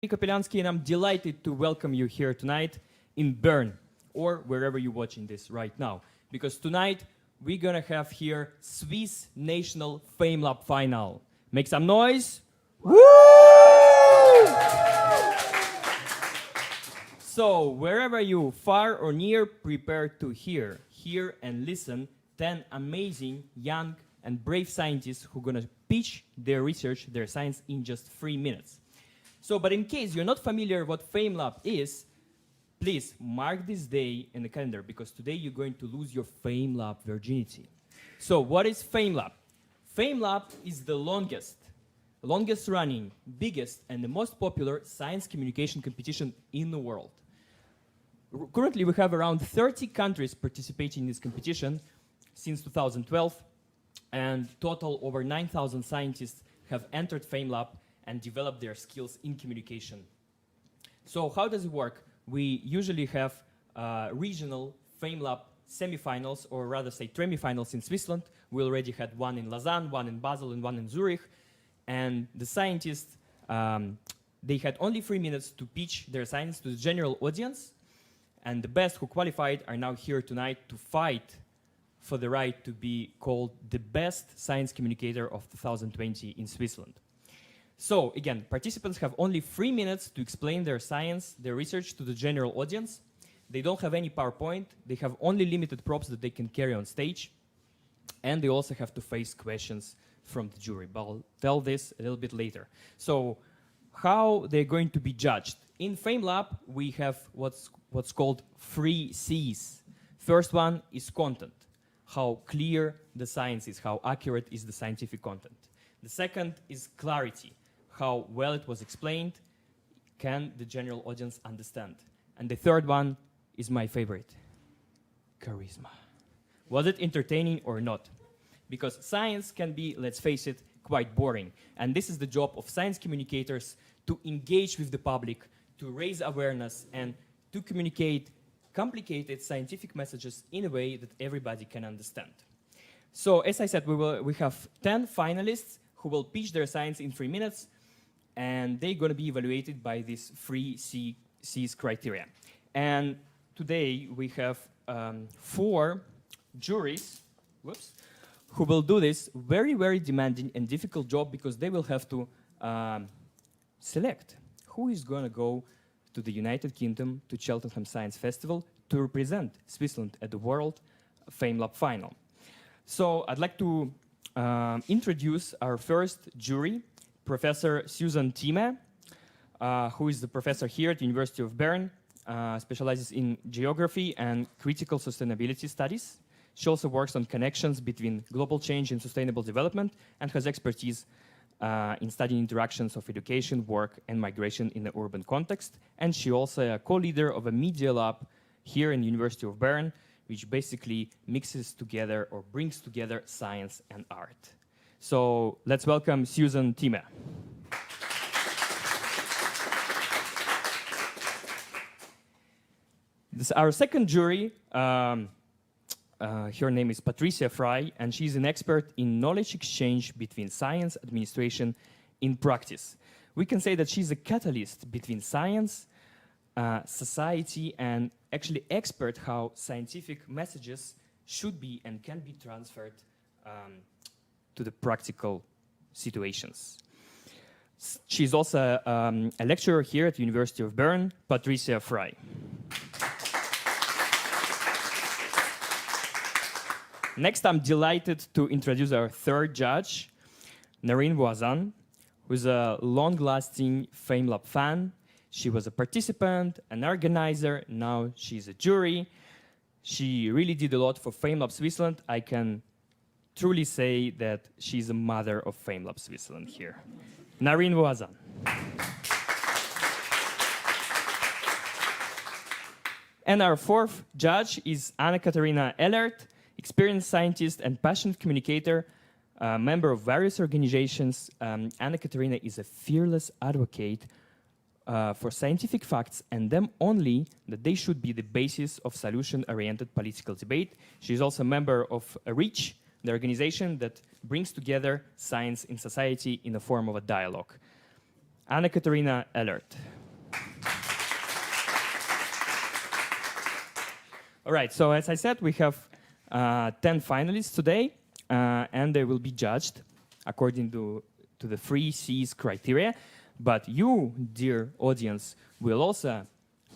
Kopelansky, and I'm delighted to welcome you here tonight in Bern, or wherever you're watching this right now. Because tonight, we're gonna have here Swiss National FameLab Final. Make some noise! Woo! So, wherever you, far or near, prepare to hear and listen 10 amazing, young, and brave scientists who are gonna pitch their research, their science in just 3 minutes. So, but in case you're not familiar what FameLab is, please mark this day in the calendar because today you're going to lose your FameLab virginity. So, what is FameLab? FameLab is the longest running, biggest, and the most popular science communication competition in the world. Currently, we have around 30 countries participating in this competition since 2012, and total over 9,000 scientists have entered FameLab and develop their skills in communication. So how does it work? We usually have regional FameLab semifinals, or rather say semifinals in Switzerland. We already had one in Lausanne, one in Basel, and one in Zurich. And the scientists, they had only 3 minutes to pitch their science to the general audience. And the best who qualified are now here tonight to fight for the right to be called the best science communicator of 2020 in Switzerland. So, again, participants have only 3 minutes to explain their science, their research to the general audience. They don't have any PowerPoint. They have only limited props that they can carry on stage. And they also have to face questions from the jury. But I'll tell this a little bit later. So, how they're going to be judged? In FameLab, we have what's called 3 C's. First one is content. How clear the science is, how accurate is the scientific content. The second is clarity. How well it was explained, can the general audience understand? And the third one is my favorite, charisma. Was it entertaining or not? Because science can be, let's face it, quite boring. And this is the job of science communicators to engage with the public, to raise awareness, and to communicate complicated scientific messages in a way that everybody can understand. So, as I said, we have 10 finalists who will pitch their science in 3 minutes, and they're going to be evaluated by these 3 C's criteria. And today we have 4 juries, who will do this very, very demanding and difficult job because they will have to select who is going to go to the United Kingdom, to Cheltenham Science Festival, to represent Switzerland at the World FameLab Final. So I'd like to introduce our first jury, Professor Susan Thum, who is the professor here at the University of Bern, specializes in geography and critical sustainability studies. She also works on connections between global change and sustainable development and has expertise in studying interactions of education, work, and migration in the urban context. And she also a co-leader of a media lab here in the University of Bern, which basically mixes together or brings together science and art. So let's welcome Susan Thum. Our second jury, her name is Patricia Fry, and she's an expert in knowledge exchange between science administration in practice. We can say that she's a catalyst between science, society, and actually expert how scientific messages should be and can be transferred to the practical situations. She's also a lecturer here at the University of Bern, Patricia Fry. Next, I'm delighted to introduce our third judge, Nadine Wazon, who's a long-lasting FameLab fan. She was a participant, an organizer, now she's a jury. She really did a lot for FameLab Switzerland. I can truly say that she's a mother of FameLab Switzerland here. Nadine Wazon. And our fourth judge is Anna-Katharina Ellert, experienced scientist and passionate communicator, member of various organizations. Anna-Katharina is a fearless advocate for scientific facts and them only, that they should be the basis of solution-oriented political debate. She's also a member of REACH, the organization that brings together science in society in the form of a dialogue. Anna-Katarina Ellert. All right, so as I said, we have 10 finalists today, and they will be judged according to the 3 C's criteria. But you, dear audience, will also,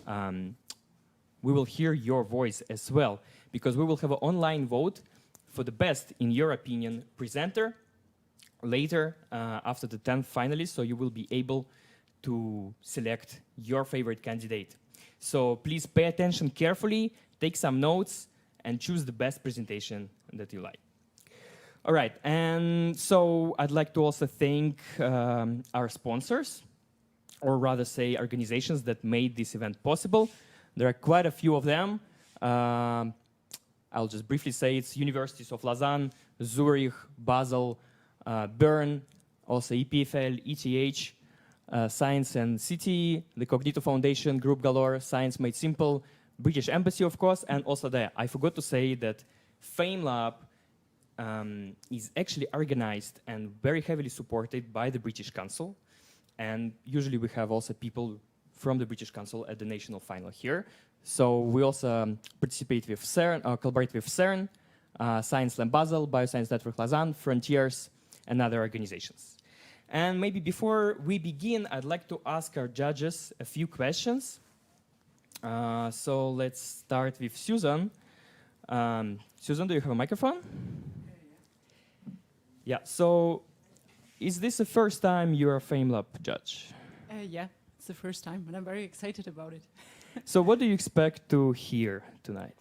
we will hear your voice as well, because we will have an online vote for the best, in your opinion, presenter later after the 10 finalists, so you will be able to select your favorite candidate. So please pay attention carefully, take some notes, and choose the best presentation that you like. All right, and so I'd like to also thank our sponsors, or rather say organizations that made this event possible. There are quite a few of them. I'll just briefly say it's Universities of Lausanne, Zurich, Basel, Bern, also EPFL, ETH, Science and City, the Cognito Foundation, Group Galore, Science Made Simple, British Embassy, of course, and also there. I forgot to say that FameLab is actually organized and very heavily supported by the British Council. And usually we have also people from the British Council at the national final here. So we also participate with CERN, collaborate with CERN, Science Lab Basel, Bioscience Network Lausanne, Frontiers, and other organizations. And maybe before we begin, I'd like to ask our judges a few questions. So let's start with Susan. Susan, do you have a microphone? Yeah, so is this the first time you're a FameLab judge? Yeah, it's the first time, and I'm very excited about it. So what do you expect to hear tonight?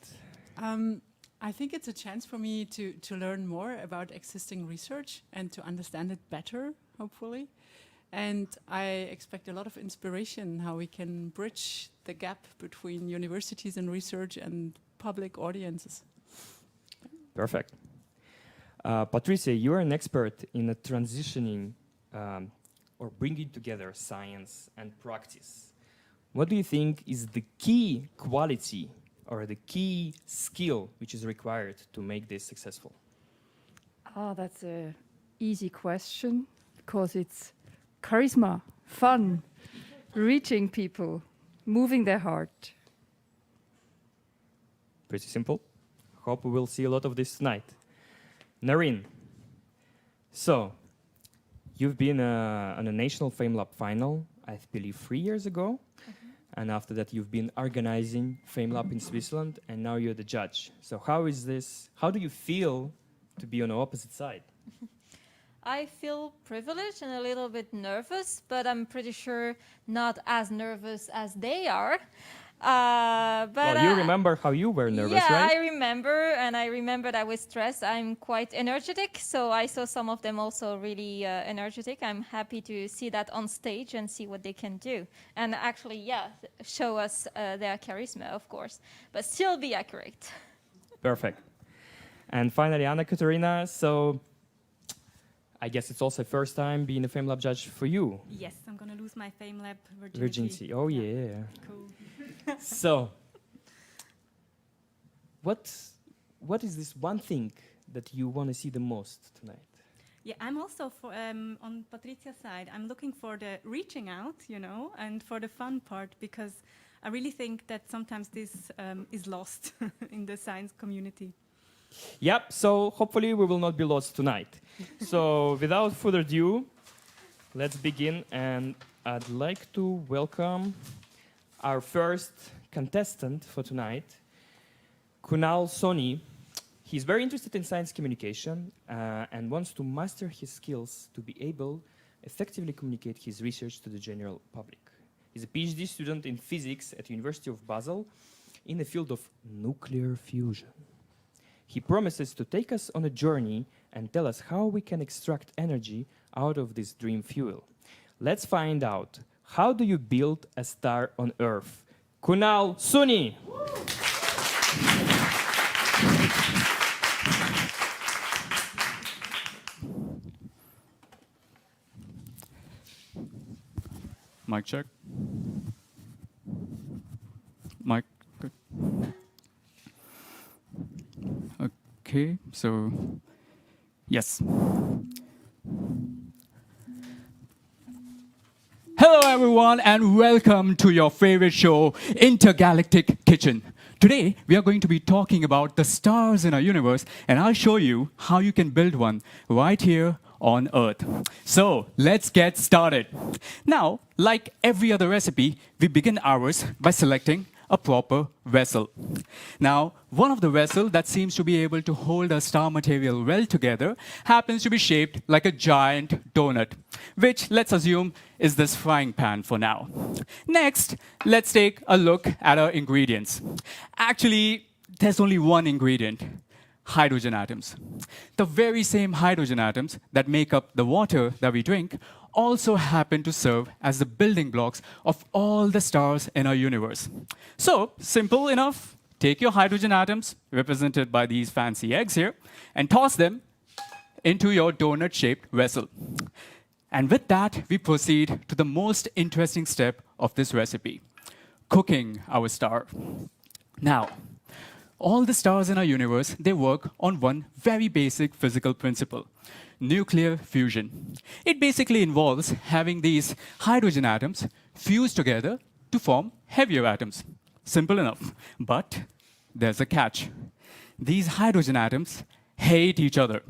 I think it's a chance for me to learn more about existing research and to understand it better, hopefully. And I expect a lot of inspiration how we can bridge the gap between universities and research and public audiences. Perfect. Patricia, you're an expert in transitioning or bringing together science and practice. What do you think is the key quality or the key skill which is required to make this successful? Oh, that's an easy question because it's charisma, fun, reaching people, moving their heart. Pretty simple. Hope we will see a lot of this tonight. Nadine, so you've been on a national FameLab Final, I believe 3 years ago. And after that, you've been organizing FameLab in Switzerland, and now you're the judge. So how is this? How do you feel to be on the opposite side? I feel privileged and a little bit nervous, but I'm pretty sure not as nervous as they are. Well, you remember how you were nervous, yeah, right? I remember, and I remembered I was stressed. I'm quite energetic, so I saw some of them also really energetic. I'm happy to see that on stage and see what they can do. And actually, yeah, show us their charisma, of course, but still be accurate. Perfect. And finally, Anna-Katarina, so I guess it's also first time being a FameLab judge for you. Yes, I'm going to lose my FameLab virginity. Virginity, oh yeah. Cool. So, what is this one thing that you want to see the most tonight? Yeah, I'm also on Patricia's side. I'm looking for the reaching out, you know, and for the fun part, because I really think that sometimes this is lost in the science community. Yep, so hopefully we will not be lost tonight. So without further ado, let's begin, and I'd like to welcome our first contestant for tonight, Kunal Soni. He's very interested in science communication and wants to master his skills to be able effectively communicate his research to the general public. He's a PhD student in physics at the University of Basel in the field of nuclear fusion. He promises to take us on a journey and tell us how we can extract energy out of this dream fuel. Let's find out. How do you build a star on Earth? Kunal Soni. Mic check. Mic. Good. Okay, so yes. Hello everyone, and welcome to your favorite show, Intergalactic Kitchen. Today, we are going to be talking about the stars in our universe, and I'll show you how you can build one right here on Earth. So, let's get started. Now, like every other recipe, we begin ours by selecting a proper vessel. Now, one of the vessels that seems to be able to hold a star material well together happens to be shaped like a giant donut, which let's assume is this frying pan for now. Next, let's take a look at our ingredients. Actually, there's only one ingredient: hydrogen atoms. The very same hydrogen atoms that make up the water that we drink also happen to serve as the building blocks of all the stars in our universe. So, simple enough. Take your hydrogen atoms, represented by these fancy eggs here, and toss them into your donut-shaped vessel. And with that, we proceed to the most interesting step of this recipe: cooking our star. Now, all the stars in our universe, they work on one very basic physical principle: nuclear fusion. It basically involves having these hydrogen atoms fuse together to form heavier atoms. Simple enough. But there's a catch. These hydrogen atoms hate each other.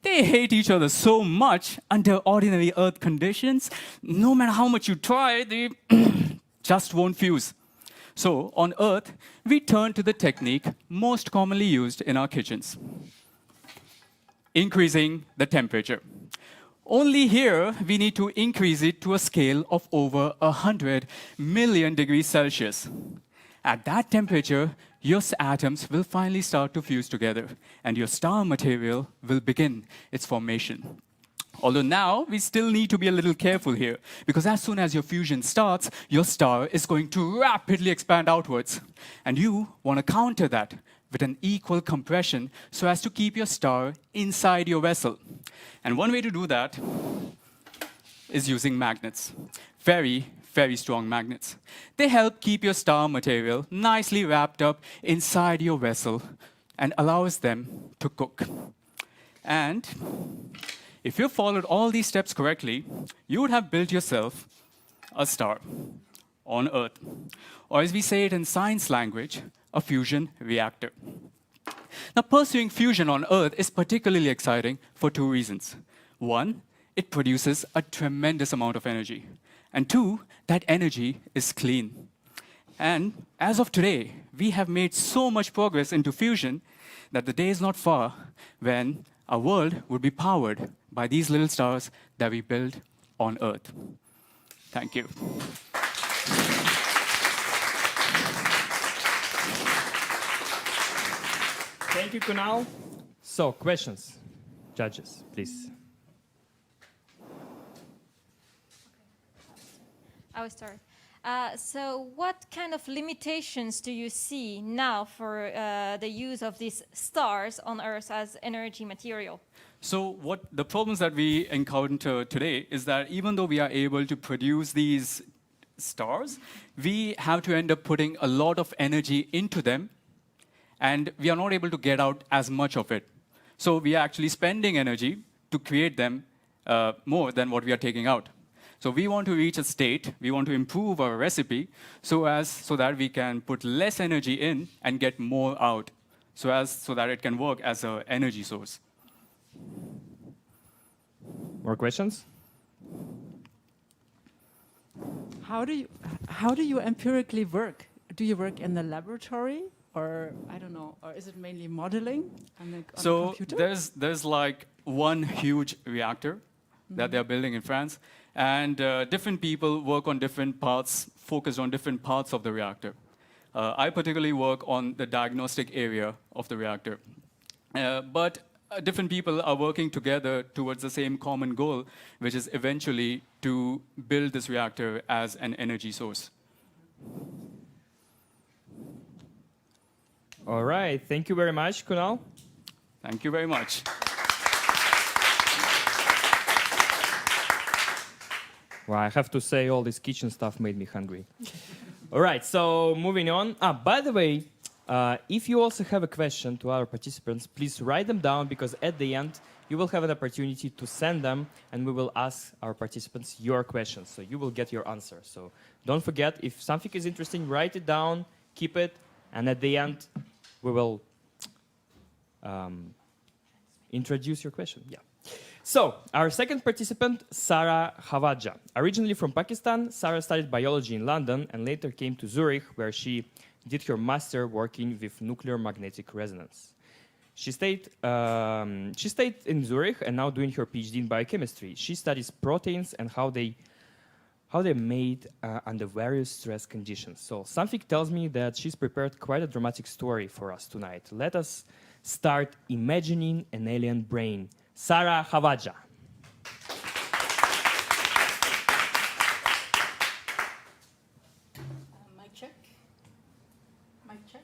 They hate each other so much under ordinary Earth conditions, no matter how much you try, they just won't fuse. So on Earth, we turn to the technique most commonly used in our kitchens: increasing the temperature. Only here, we need to increase it to a scale of over 100 million degrees Celsius. At that temperature, your atoms will finally start to fuse together, and your star material will begin its formation. Although now, we still need to be a little careful here, because as soon as your fusion starts, your star is going to rapidly expand outwards. And you want to counter that with an equal compression so as to keep your star inside your vessel. And one way to do that is using magnets. Very strong magnets. They help keep your star material nicely wrapped up inside your vessel and allows them to cook. And if you followed all these steps correctly, you would have built yourself a star on Earth. Or as we say it in science language, a fusion reactor. Now, pursuing fusion on Earth is particularly exciting for two reasons. One, it produces a tremendous amount of energy. And two, that energy is clean. And as of today, we have made so much progress into fusion that the day is not far when our world would be powered by these little stars that we build on Earth. Thank you. Thank you, Kunal. So, questions? Judges, please. I will start. So what kind of limitations do you see now for the use of these stars on Earth as energy material? So what the problems that we encounter today is that even though we are able to produce these stars, we have to end up putting a lot of energy into them, and we are not able to get out as much of it. So we are actually spending energy to create them more than what we are taking out. So we want to reach a state, we want to improve our recipe so that we can put less energy in and get more out, so that it can work as an energy source. More questions? How do you empirically work? Do you work in the laboratory, or I don't know, or is it mainly modeling on the computer? There's like one huge reactor that they're building in France, and different people work on different parts, focused on different parts of the reactor. I particularly work on the diagnostic area of the reactor. But different people are working together towards the same common goal, which is eventually to build this reactor as an energy source. All right. Thank you very much, Kunal. Thank you very much. Well, I have to say, all this kitchen stuff made me hungry. All right, so moving on. By the way, If you also have a question to our participants, please write them down, because at the end you will have an opportunity to send them and we will ask our participants your questions. So you will get your answer. So don't forget, if something is interesting, write it down, keep it, and at the end we will introduce your question. Yeah. So, our second participant, Sarah Hawaja. Originally from Pakistan, Sarah studied biology in London and later came to Zurich, where she did her master working with nuclear magnetic resonance. She stayed in Zurich and now doing her PhD in biochemistry. She studies proteins and how they're made under various stress conditions. So something tells me that she's prepared quite a dramatic story for us tonight. Let us start imagining an alien brain. Sarah Hawaja. Mic check. Mic check.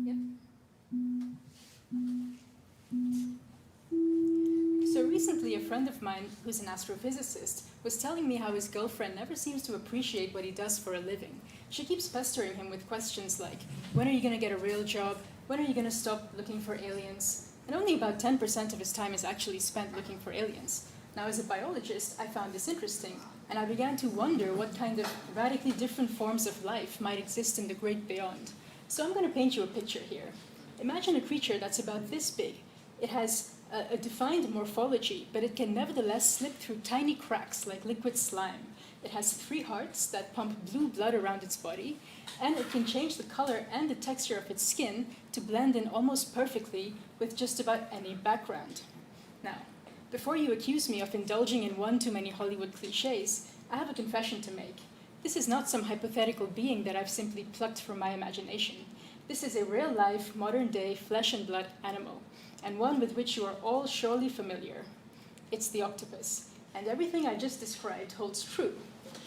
Yep. So recently, a friend of mine, who's an astrophysicist, was telling me how his girlfriend never seems to appreciate what he does for a living. She keeps pestering him with questions like, when are you going to get a real job? When are you going to stop looking for aliens? And only about 10% of his time is actually spent looking for aliens. Now, as a biologist, I found this interesting, and I began to wonder what kind of radically different forms of life might exist in the great beyond. So I'm going to paint you a picture here. Imagine a creature that's about this big. It has a defined morphology, but it can nevertheless slip through tiny cracks like liquid slime. It has 3 hearts that pump blue blood around its body, and it can change the color and the texture of its skin to blend in almost perfectly with just about any background. Now, before you accuse me of indulging in one too many Hollywood cliches, I have a confession to make. This is not some hypothetical being that I've simply plucked from my imagination. This is a real-life, modern-day, flesh-and-blood animal, and one with which you are all surely familiar. It's the octopus, and everything I just described holds true.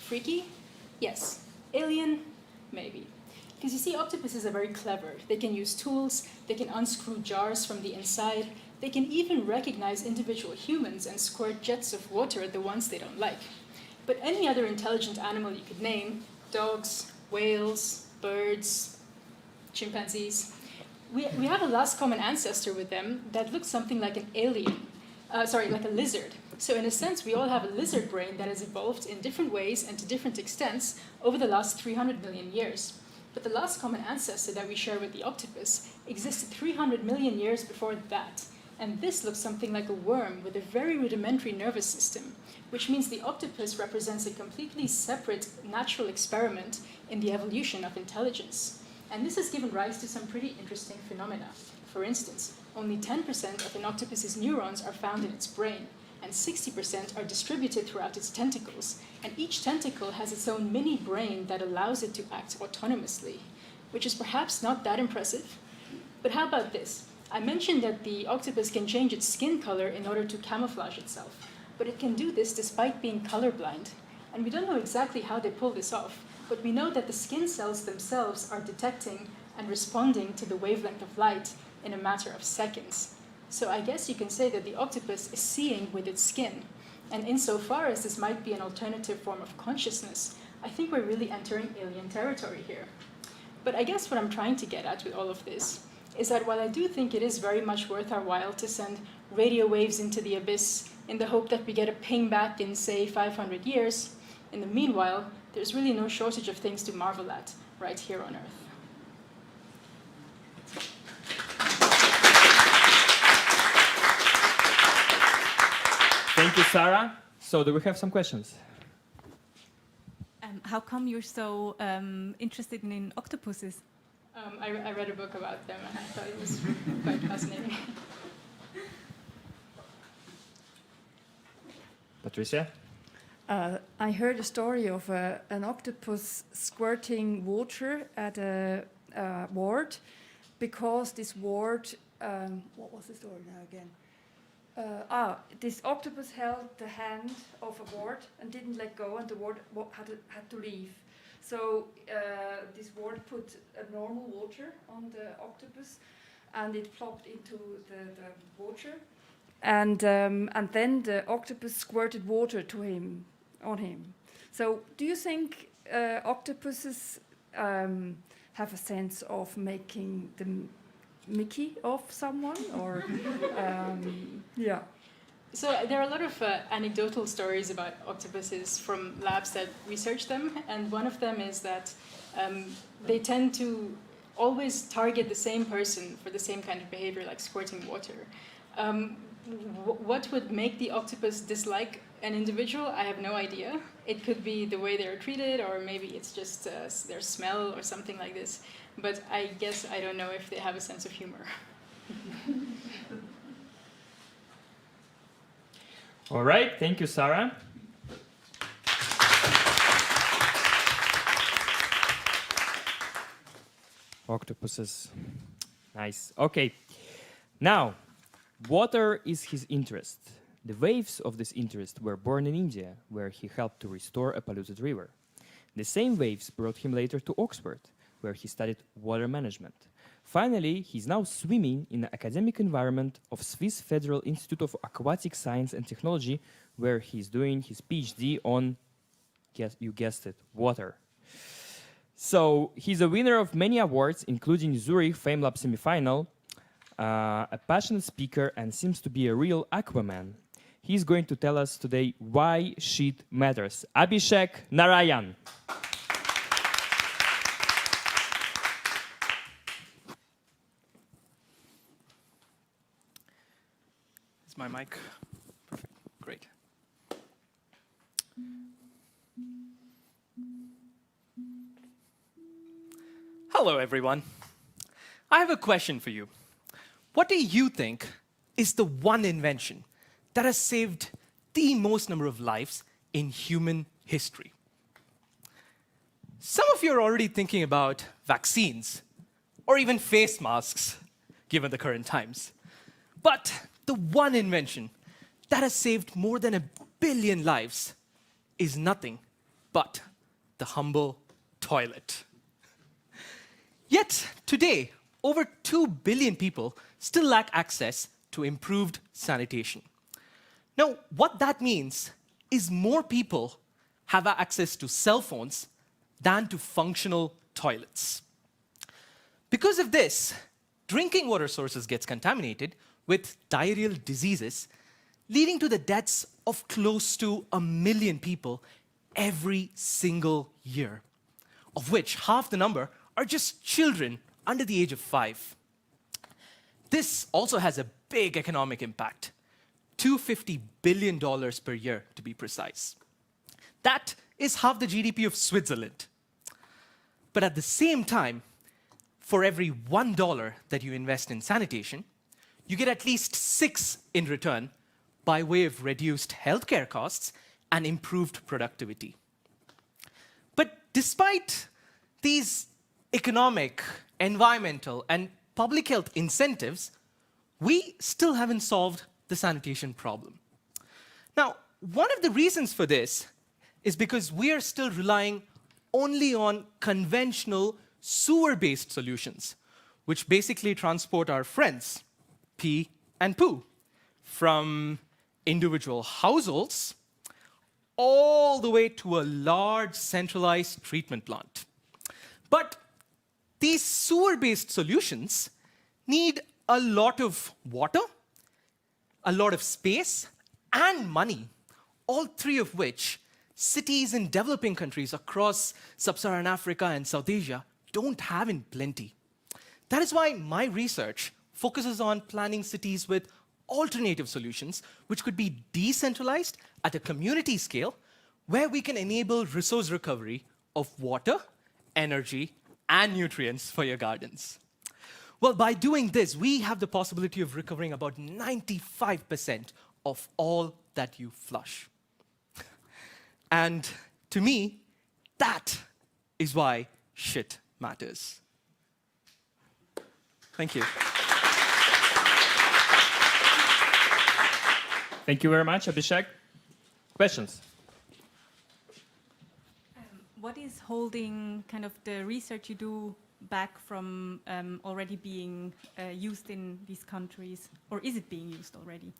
Freaky? Yes. Alien? Maybe. Because you see, octopuses are very clever. They can use tools, they can unscrew jars from the inside, they can even recognize individual humans and squirt jets of water at the ones they don't like. But any other intelligent animal you could name, dogs, whales, birds, chimpanzees, we have a last common ancestor with them that looks something like an alien, like a lizard. So in a sense, we all have a lizard brain that has evolved in different ways and to different extents over the last 300 million years. But the last common ancestor that we share with the octopus existed 300 million years before that. And this looks something like a worm with a very rudimentary nervous system, which means the octopus represents a completely separate natural experiment in the evolution of intelligence. And this has given rise to some pretty interesting phenomena. For instance, only 10% of an octopus's neurons are found in its brain, and 60% are distributed throughout its tentacles, and each tentacle has its own mini brain that allows it to act autonomously, which is perhaps not that impressive. But how about this? I mentioned that the octopus can change its skin color in order to camouflage itself, but it can do this despite being colorblind. And we don't know exactly how they pull this off, but we know that the skin cells themselves are detecting and responding to the wavelength of light in a matter of seconds. So I guess you can say that the octopus is seeing with its skin. And insofar as this might be an alternative form of consciousness, I think we're really entering alien territory here. But I guess what I'm trying to get at with all of this is that while I do think it is very much worth our while to send radio waves into the abyss in the hope that we get a ping back in, say, 500 years, in the meanwhile, there's really no shortage of things to marvel at right here on Earth. Thank you, Sarah. So do we have some questions? How come you're so interested in octopuses? I read a book about them and I thought it was quite fascinating. Patricia? I heard a story of an octopus squirting water at a ward because this ward, what was the story now again? This octopus held the hand of a ward and didn't let go, and the ward had to leave. So this ward put a normal water on the octopus, and it plopped into the water, and then the octopus squirted water on him. So do you think octopuses have a sense of making the Mickey of someone, or yeah. So there are a lot of anecdotal stories about octopuses from labs that research them, and one of them is that they tend to always target the same person for the same kind of behavior, like squirting water. What would make the octopus dislike an individual? I have no idea. It could be the way they're treated, or maybe it's just their smell or something like this. But I guess I don't know if they have a sense of humor. All right, thank you, Sarah. Octopuses. Nice. Okay. Now, water is his interest. The waves of this interest were born in India, where he helped to restore a polluted river. The same waves brought him later to Oxford, where he studied water management. Finally, he's now swimming in the academic environment of Swiss Federal Institute of Aquatic Science and Technology, where he's doing his PhD on, you guessed it, water. So he's a winner of many awards, including Zurich FameLab Semifinal, a passionate speaker, and seems to be a real Aquaman. He's going to tell us today why shit matters. Abhishek Narayan. Is my mic perfect? Great. Hello, everyone. I have a question for you. What do you think is the one invention that has saved the most number of lives in human history? Some of you are already thinking about vaccines or even face masks, given the current times. But the one invention that has saved more than 1 billion lives is nothing but the humble toilet. Yet, today, over 2 billion people still lack access to improved sanitation. Now, what that means is more people have access to cell phones than to functional toilets. Because of this, drinking water sources gets contaminated with diarrheal diseases, leading to the deaths of close to 1 million people every single year, of which half the number are just children under the age of 5. This also has a big economic impact, $250 billion per year to be precise. That is half the GDP of Switzerland. But at the same time, for every $1 that you invest in sanitation, you get at least 6 in return by way of reduced healthcare costs and improved productivity. But despite these economic, environmental, and public health incentives, we still haven't solved the sanitation problem. Now, one of the reasons for this is because we are still relying only on conventional sewer-based solutions, which basically transport our friends, pee and poo, from individual households all the way to a large centralized treatment plant. But these sewer-based solutions need a lot of water, a lot of space, and money, all three of which cities in developing countries across sub-Saharan Africa and South Asia don't have in plenty. That is why my research focuses on planning cities with alternative solutions, which could be decentralized at a community scale, where we can enable resource recovery of water, energy, and nutrients for your gardens. Well, by doing this, we have the possibility of recovering about 95% of all that you flush. And to me, that is why shit matters. Thank you. Thank you very much, Abhishek. Questions? What is holding kind of the research you do back from already being used in these countries, or is it being used already?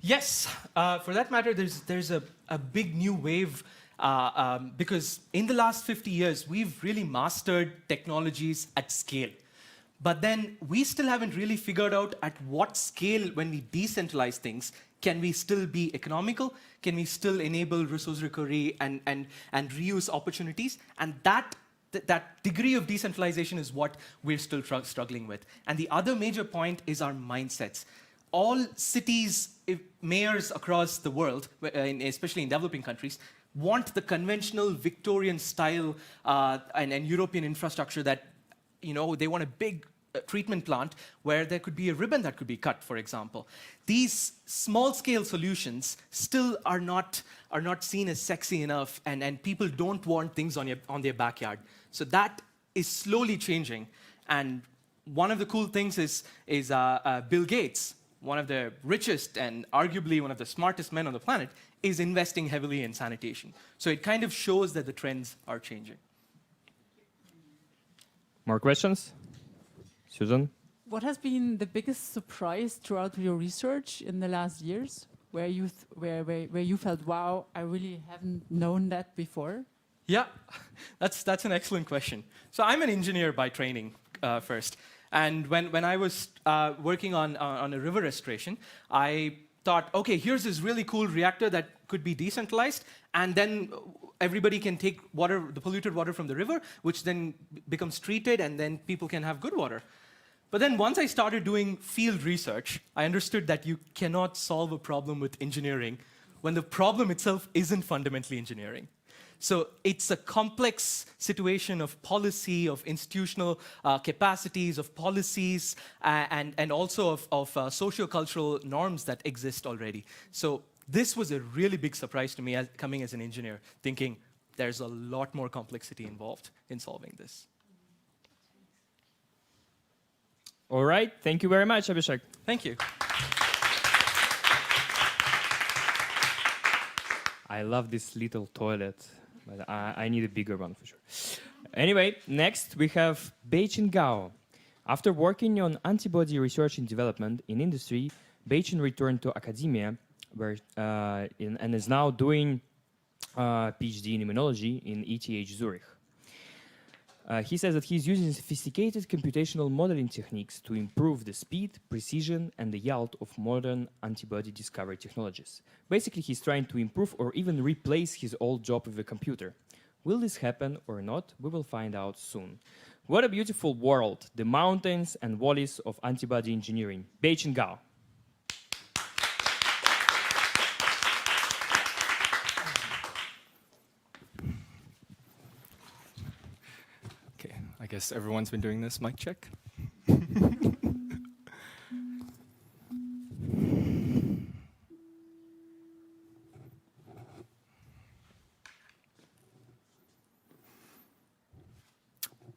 Yes, for that matter, there's a big new wave Because in the last 50 years, we've really mastered technologies at scale. But then we still haven't really figured out at what scale, when we decentralize things, can we still be economical? Can we still enable resource recovery and reuse opportunities? And that degree of decentralization is what we're still struggling with. And the other major point is our mindsets. All cities, mayors across the world, especially in developing countries, want the conventional Victorian style and European infrastructure that, they want a big treatment plant where there could be a ribbon that could be cut, for example. These small-scale solutions still are not seen as sexy enough, and people don't want things on their backyard. So that is slowly changing. And one of the cool things is Bill Gates, one of the richest and arguably one of the smartest men on the planet, is investing heavily in sanitation. So it kind of shows that the trends are changing. More questions? Susan? What has been the biggest surprise throughout your research in the last years, where you felt, wow, I really haven't known that before? Yeah, that's an excellent question. So I'm an engineer by training first. And when I was working on a river restoration, I thought, okay, here's this really cool reactor that could be decentralized, and then everybody can take water, the polluted water from the river, which then becomes treated, and then people can have good water. But then once I started doing field research, I understood that you cannot solve a problem with engineering when the problem itself isn't fundamentally engineering. So it's a complex situation of policy, of institutional capacities, of policies, and also of socio-cultural norms that exist already. So this was a really big surprise to me coming as an engineer, thinking there's a lot more complexity involved in solving this. All right, thank you very much, Abhishek. Thank you. I love this little toilet, but I need a bigger one for sure. Anyway, next we have Beichen Gao. After working on antibody research and development in industry, Beichen returned to academia and is now doing PhD in immunology in ETH Zurich. He says that he's using sophisticated computational modeling techniques to improve the speed, precision, and the yield of modern antibody discovery technologies. Basically, he's trying to improve or even replace his old job with a computer. Will this happen or not? We will find out soon. What a beautiful world, the mountains and valleys of antibody engineering. Beichen Gao. I guess everyone's been doing this. Mic check.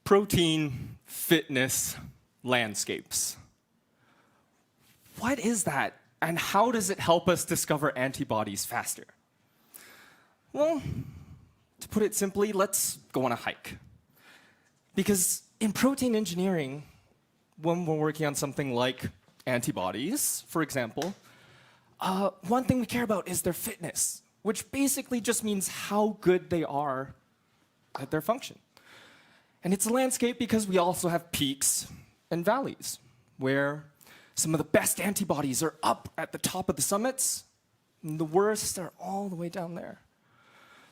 Protein, fitness, landscapes. What is that? And how does it help us discover antibodies faster? Well, to put it simply, let's go on a hike. Because in protein engineering, when we're working on something like antibodies, for example, one thing we care about is their fitness, which basically just means how good they are at their function. And it's a landscape because we also have peaks and valleys, where some of the best antibodies are up at the top of the summits, and the worst are all the way down there.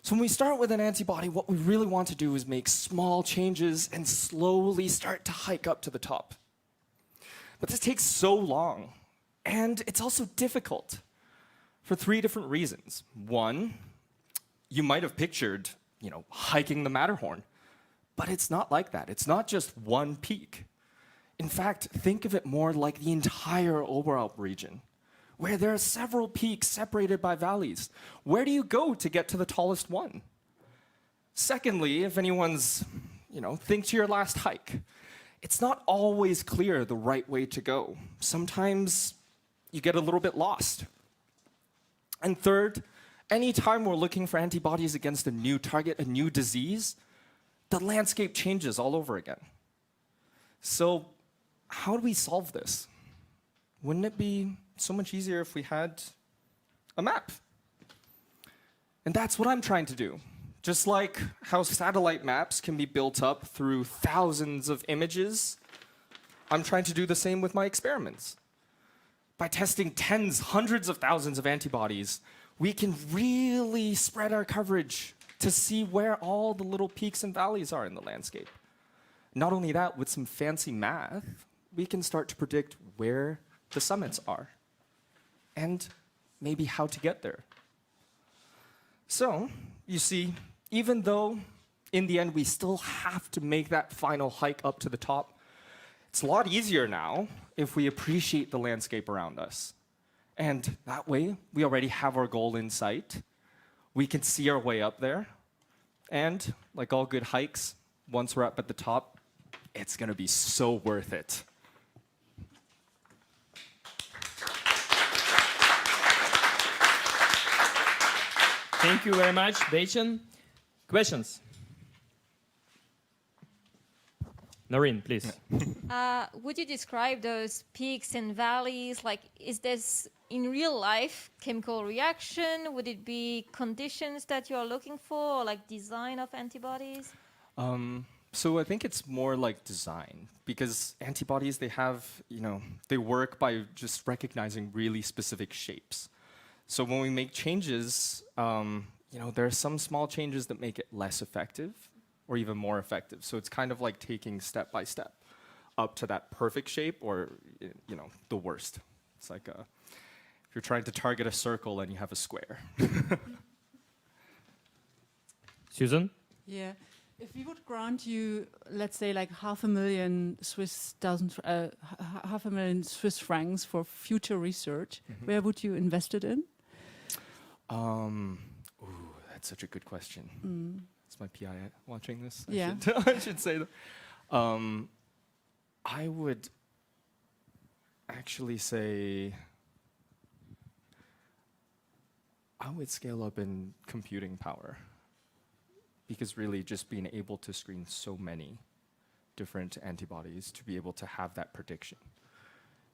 So when we start with an antibody, what we really want to do is make small changes and slowly start to hike up to the top. But this takes so long, and it's also difficult for 3 different reasons. One, you might have pictured, hiking the Matterhorn, but it's not like that. It's not just one peak. In fact, think of it more like the entire Oberalp region, where there are several peaks separated by valleys. Where do you go to get to the tallest one? Secondly, if anyone's, think to your last hike, it's not always clear the right way to go. Sometimes you get a little bit lost. And third, anytime we're looking for antibodies against a new target, a new disease, the landscape changes all over again. So how do we solve this? Wouldn't it be so much easier if we had a map? And that's what I'm trying to do Just like how satellite maps can be built up through thousands of images, I'm trying to do the same with my experiments. By testing tens, hundreds of thousands of antibodies, we can really spread our coverage to see where all the little peaks and valleys are in the landscape. Not only that, with some fancy math, we can start to predict where the summits are and maybe how to get there. So, you see, even though in the end we still have to make that final hike up to the top, it's a lot easier now if we appreciate the landscape around us. And that way, we already have our goal in sight. We can see our way up there. And like all good hikes, once we're up at the top, it's going to be so worth it. Thank you very much, Dacian. Questions? Noreen, please. Would you describe those peaks and valleys? Like, is this in real life chemical reaction? Would it be conditions that you're looking for, or like design of antibodies? So I think it's more like design, because antibodies, they have, they work by just recognizing really specific shapes. So when we make changes, there are some small changes that make it less effective or even more effective. So it's kind of like taking step by step up to that perfect shape or, the worst. It's like if you're trying to target a circle and you have a square. Susan? Yeah. If we would grant you, let's say, like $500,000 Swiss francs for future research, where would you invest it in? That's such a good question. Is my PI watching this? Yeah. I should say that. I would actually say I would scale up in computing power. Because really just being able to screen so many different antibodies to be able to have that prediction.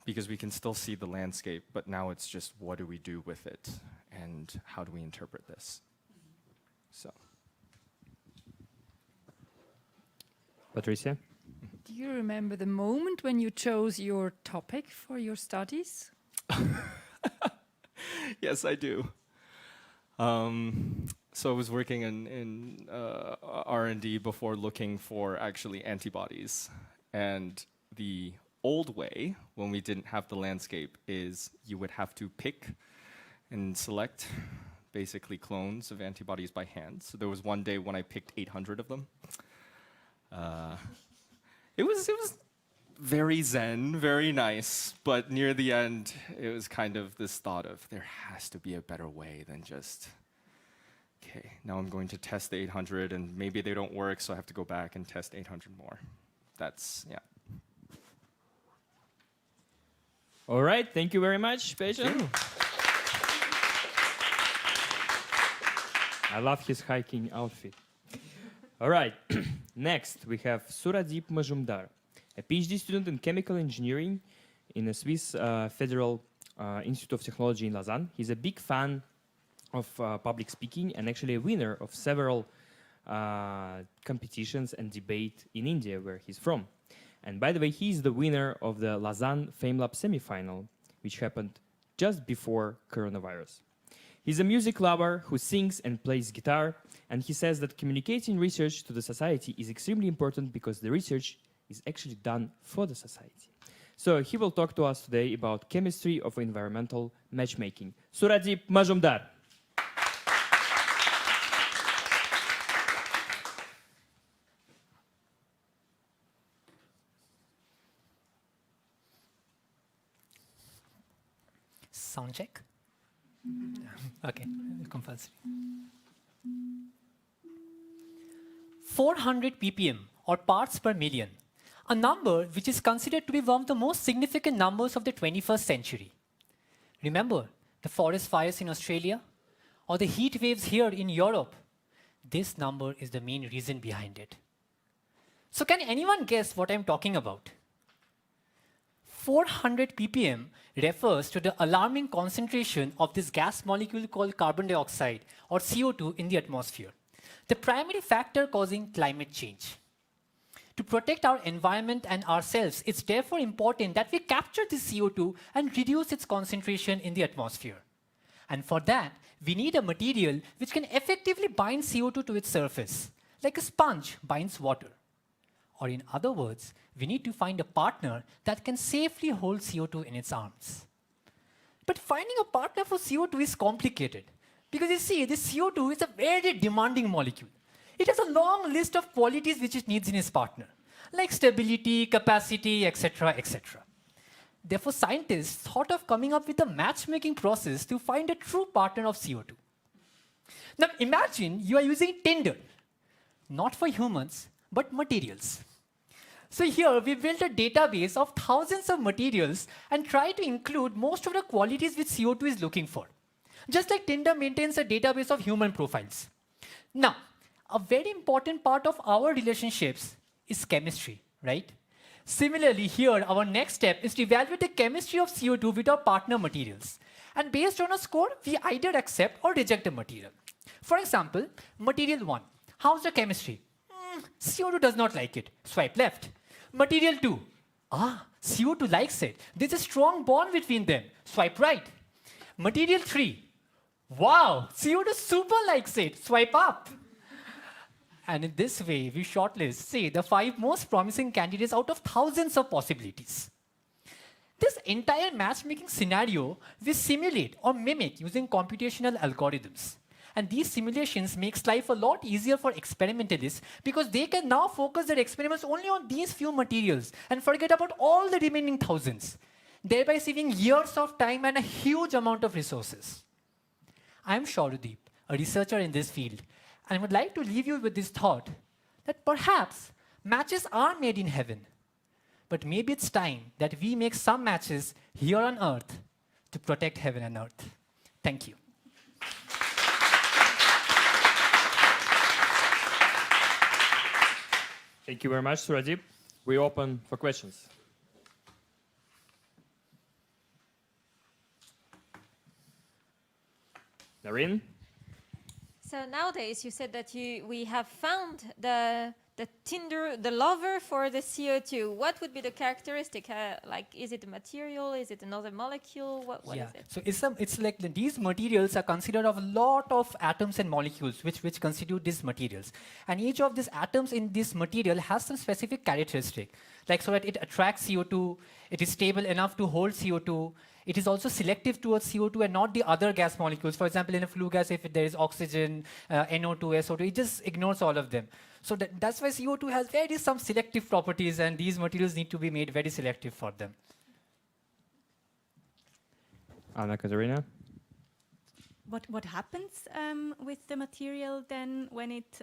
Because we can still see the landscape, but now it's just what do we do with it and how do we interpret this? So. Patricia? Do you remember the moment when you chose your topic for your studies? Yes, I do. So I was working in R&D before looking for actually antibodies. And the old way, when we didn't have the landscape, is you would have to pick and select basically clones of antibodies by hand. So there was one day when I picked 800 of them. It was very zen, very nice, but near the end, it was kind of this thought of there has to be a better way than just, okay, now I'm going to test the 800 and maybe they don't work, so I have to go back and test 800 more. That's, yeah. All right, thank you very much, Patient. I love his hiking outfit. All right, next we have Suradip Majumdar, a PhD student in chemical engineering in the Swiss Federal Institute of Technology in Lausanne. He's a big fan of public speaking and actually a winner of several competitions and debate in India, where he's from. And by the way, he's the winner of the Lausanne FameLab semifinal, which happened just before coronavirus. He's a music lover who sings and plays guitar, and he says that communicating research to the society is extremely important because the research is actually done for the society. So he will talk to us today about chemistry of environmental matchmaking. Suradip Majumdar. Sound check. Okay, compulsory. 400 ppm, or parts per million, a number which is considered to be one of the most significant numbers of the 21st century. Remember the forest fires in Australia or the heat waves here in Europe? This number is the main reason behind it. So can anyone guess what I'm talking about? 400 ppm refers to the alarming concentration of this gas molecule called carbon dioxide, or CO2, in the atmosphere. the primary factor causing climate change. To protect our environment and ourselves, it's therefore important that we capture the CO2 and reduce its concentration in the atmosphere. And for that, we need a material which can effectively bind CO2 to its surface, like a sponge binds water. Or in other words, we need to find a partner that can safely hold CO2 in its arms. But finding a partner for CO2 is complicated, because you see, this CO2 is a very demanding molecule. It has a long list of qualities which it needs in its partner, like stability, capacity, etc., etc. Therefore, scientists thought of coming up with a matchmaking process to find a true partner of CO2. Now, imagine you are using Tinder, not for humans, but materials. So here, we built a database of thousands of materials and try to include most of the qualities which CO2 is looking for, just like Tinder maintains a database of human profiles. Now, a very important part of our relationships is chemistry, right? Similarly, here, our next step is to evaluate the chemistry of CO2 with our partner materials. And based on a score, we either accept or reject the material. For example, material 1. How's the chemistry? CO2 does not like it. Swipe left. Material 2. CO2 likes it. There's a strong bond between them. Swipe right. Material 3. Wow, CO2 super likes it. Swipe up. And in this way, we shortlist, say, the 5 most promising candidates out of thousands of possibilities. This entire matchmaking scenario we simulate or mimic using computational algorithms. And these simulations makes life a lot easier for experimentalists because they can now focus their experiments only on these few materials and forget about all the remaining thousands, thereby saving years of time and a huge amount of resources. I'm Shaurudeep, a researcher in this field, and I would like to leave you with this thought that perhaps matches are made in heaven, but maybe it's time that we make some matches here on Earth to protect heaven and Earth. Thank you. Thank you very much, Surajip. We open for questions. Narine? So nowadays, you said that we have found the Tinder, the lover for the CO2. What would be the characteristic? Like, is it a material? Is it another molecule? What is it? So it's like these materials are considered of a lot of atoms and molecules which constitute these materials. And each of these atoms in this material has some specific characteristic. Like so that it attracts CO2, it is stable enough to hold CO2, it is also selective towards CO2 and not the other gas molecules. For example, in a flue gas, if there is oxygen, NO2, SO2, it just ignores all of them. So that's why CO2 has some selective properties, and these materials need to be made very selective for them. Anna Katerina? What happens with the material then when it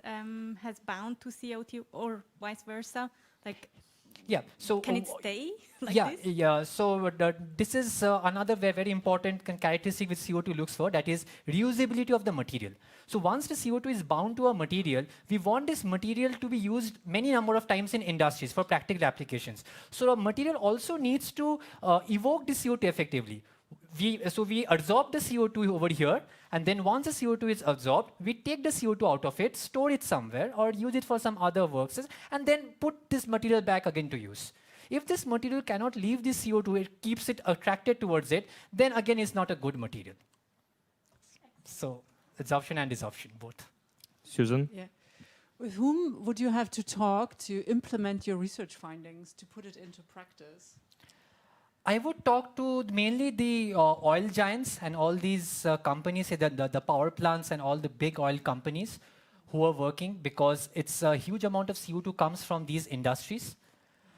has bound to CO2 or vice versa? Like, yeah, so can it stay like this? Yeah. So this is another very important characteristic which CO2 looks for, that is reusability of the material. So once the CO2 is bound to a material, we want this material to be used many number of times in industries for practical applications. So a material also needs to evoke the CO2 effectively. We absorb the CO2 over here, and then once the CO2 is absorbed, we take the CO2 out of it, store it somewhere, or use it for some other works, and then put this material back again to use. If this material cannot leave the CO2, it keeps it attracted towards it, then again it's not a good material. So absorption and desorption, both. Susan? Yeah. With whom would you have to talk to implement your research findings, to put it into practice? I would talk to mainly the oil giants and all these companies, the power plants and all the big oil companies who are working, because it's a huge amount of CO2 comes from these industries.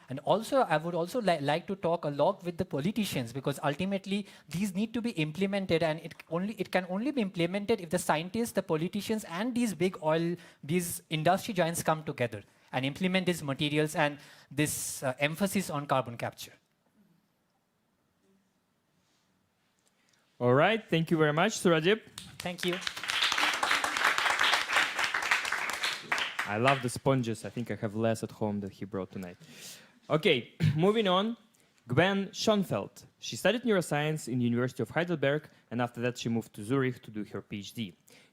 And also, I would also like to talk a lot with the politicians, because ultimately these need to be implemented, and it can only be implemented if the scientists, the politicians, and these big oil, these industry giants come together and implement these materials and this emphasis on carbon capture. All right, thank you very much, Surajip. Thank you. I love the sponges. I think I have less at home that he brought tonight. Okay, moving on. Gwen Schoenfeld. She studied neuroscience in the University of Heidelberg, and after that she moved to Zurich to do her PhD.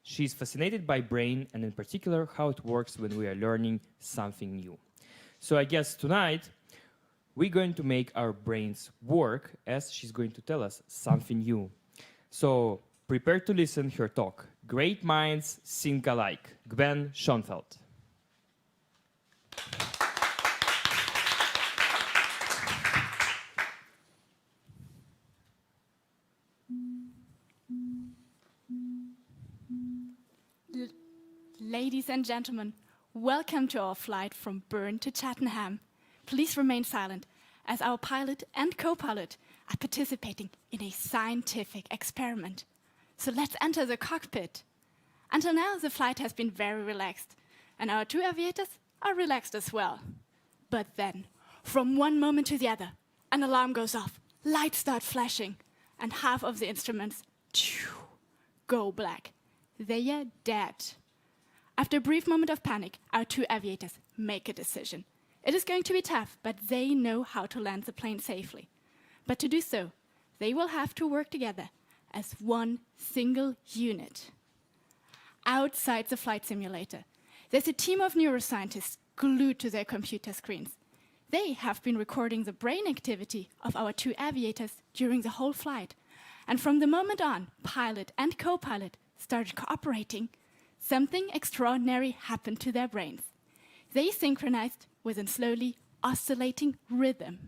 She's fascinated by brain and in particular how it works when we are learning something new. So I guess tonight we're going to make our brains work as she's going to tell us something new. So prepare to listen her talk. Great minds think alike. Gwen Schoenfeld. Ladies and gentlemen, welcome to our flight from Bern to Cheltenham. Please remain silent, as our pilot and co-pilot are participating in a scientific experiment. So let's enter the cockpit. Until now, the flight has been very relaxed, and our two aviators are relaxed as well. But then, from one moment to the other, an alarm goes off, lights start flashing, and half of the instruments go black. They are dead. After a brief moment of panic, our two aviators make a decision. It is going to be tough, but they know how to land the plane safely. But to do so, they will have to work together as one single unit. Outside the flight simulator, there's a team of neuroscientists glued to their computer screens. They have been recording the brain activity of our two aviators during the whole flight. And from the moment on, pilot and co-pilot started cooperating, something extraordinary happened to their brains. They synchronized with a slowly oscillating rhythm.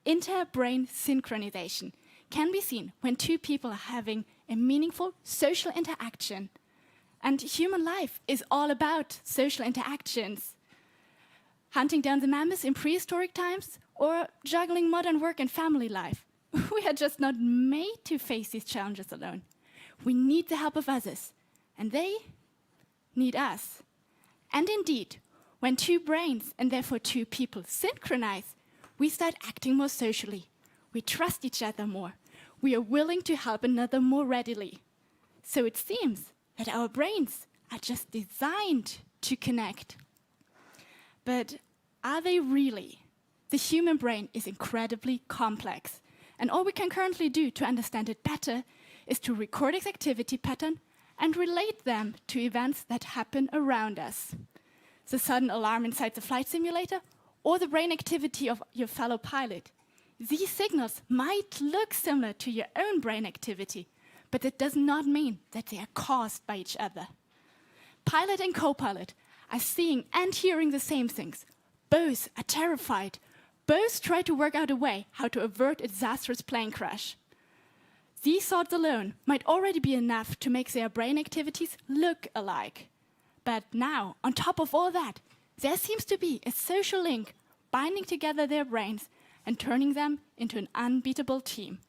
Interbrain synchronization can be seen when two people are having a meaningful social interaction. And human life is all about social interactions. Hunting down the mammoths in prehistoric times or juggling modern work and family life. We are just not made to face these challenges alone. We need the help of others, and they need us. And indeed, when two brains, and therefore two people, synchronize, we start acting more socially. We trust each other more. We are willing to help another more readily. So it seems that our brains are just designed to connect. But are they really? The human brain is incredibly complex, and all we can currently do to understand it better is to record its activity pattern and relate them to events that happen around us. The sudden alarm inside the flight simulator or the brain activity of your fellow pilot. These signals might look similar to your own brain activity, but it does not mean that they are caused by each other. Pilot and co-pilot are seeing and hearing the same things. Both are terrified. Both try to work out a way how to avert a disastrous plane crash. These thoughts alone might already be enough to make their brain activities look alike. But now, on top of all that, there seems to be a social link binding together their brains and turning them into an unbeatable team.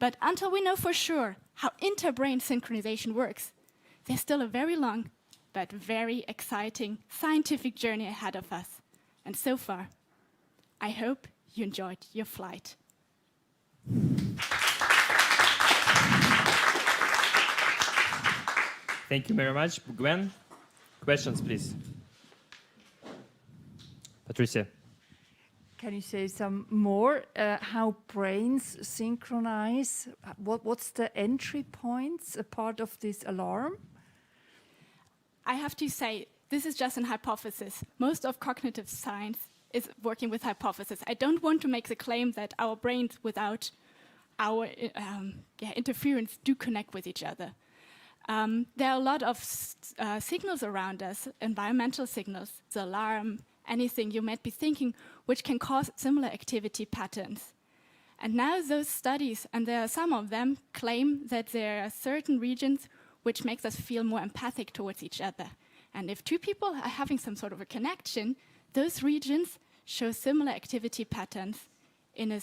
But until we know for sure how interbrain synchronization works, there's still a very long but very exciting scientific journey ahead of us. And so far, I hope you enjoyed your flight. Thank you very much, Gwen. Questions, please. Patricia. Can you say some more how brains synchronize? What's the entry points, a part of this alarm? I have to say, this is just an hypothesis. Most of cognitive science is working with hypotheses. I don't want to make the claim that our brains, without our interference, do connect with each other. There are a lot of signals around us, environmental signals, the alarm, anything you might be thinking, which can cause similar activity patterns. And now those studies, and there are some of them, claim that there are certain regions which makes us feel more empathic towards each other. And if two people are having some sort of a connection, those regions show similar activity patterns in an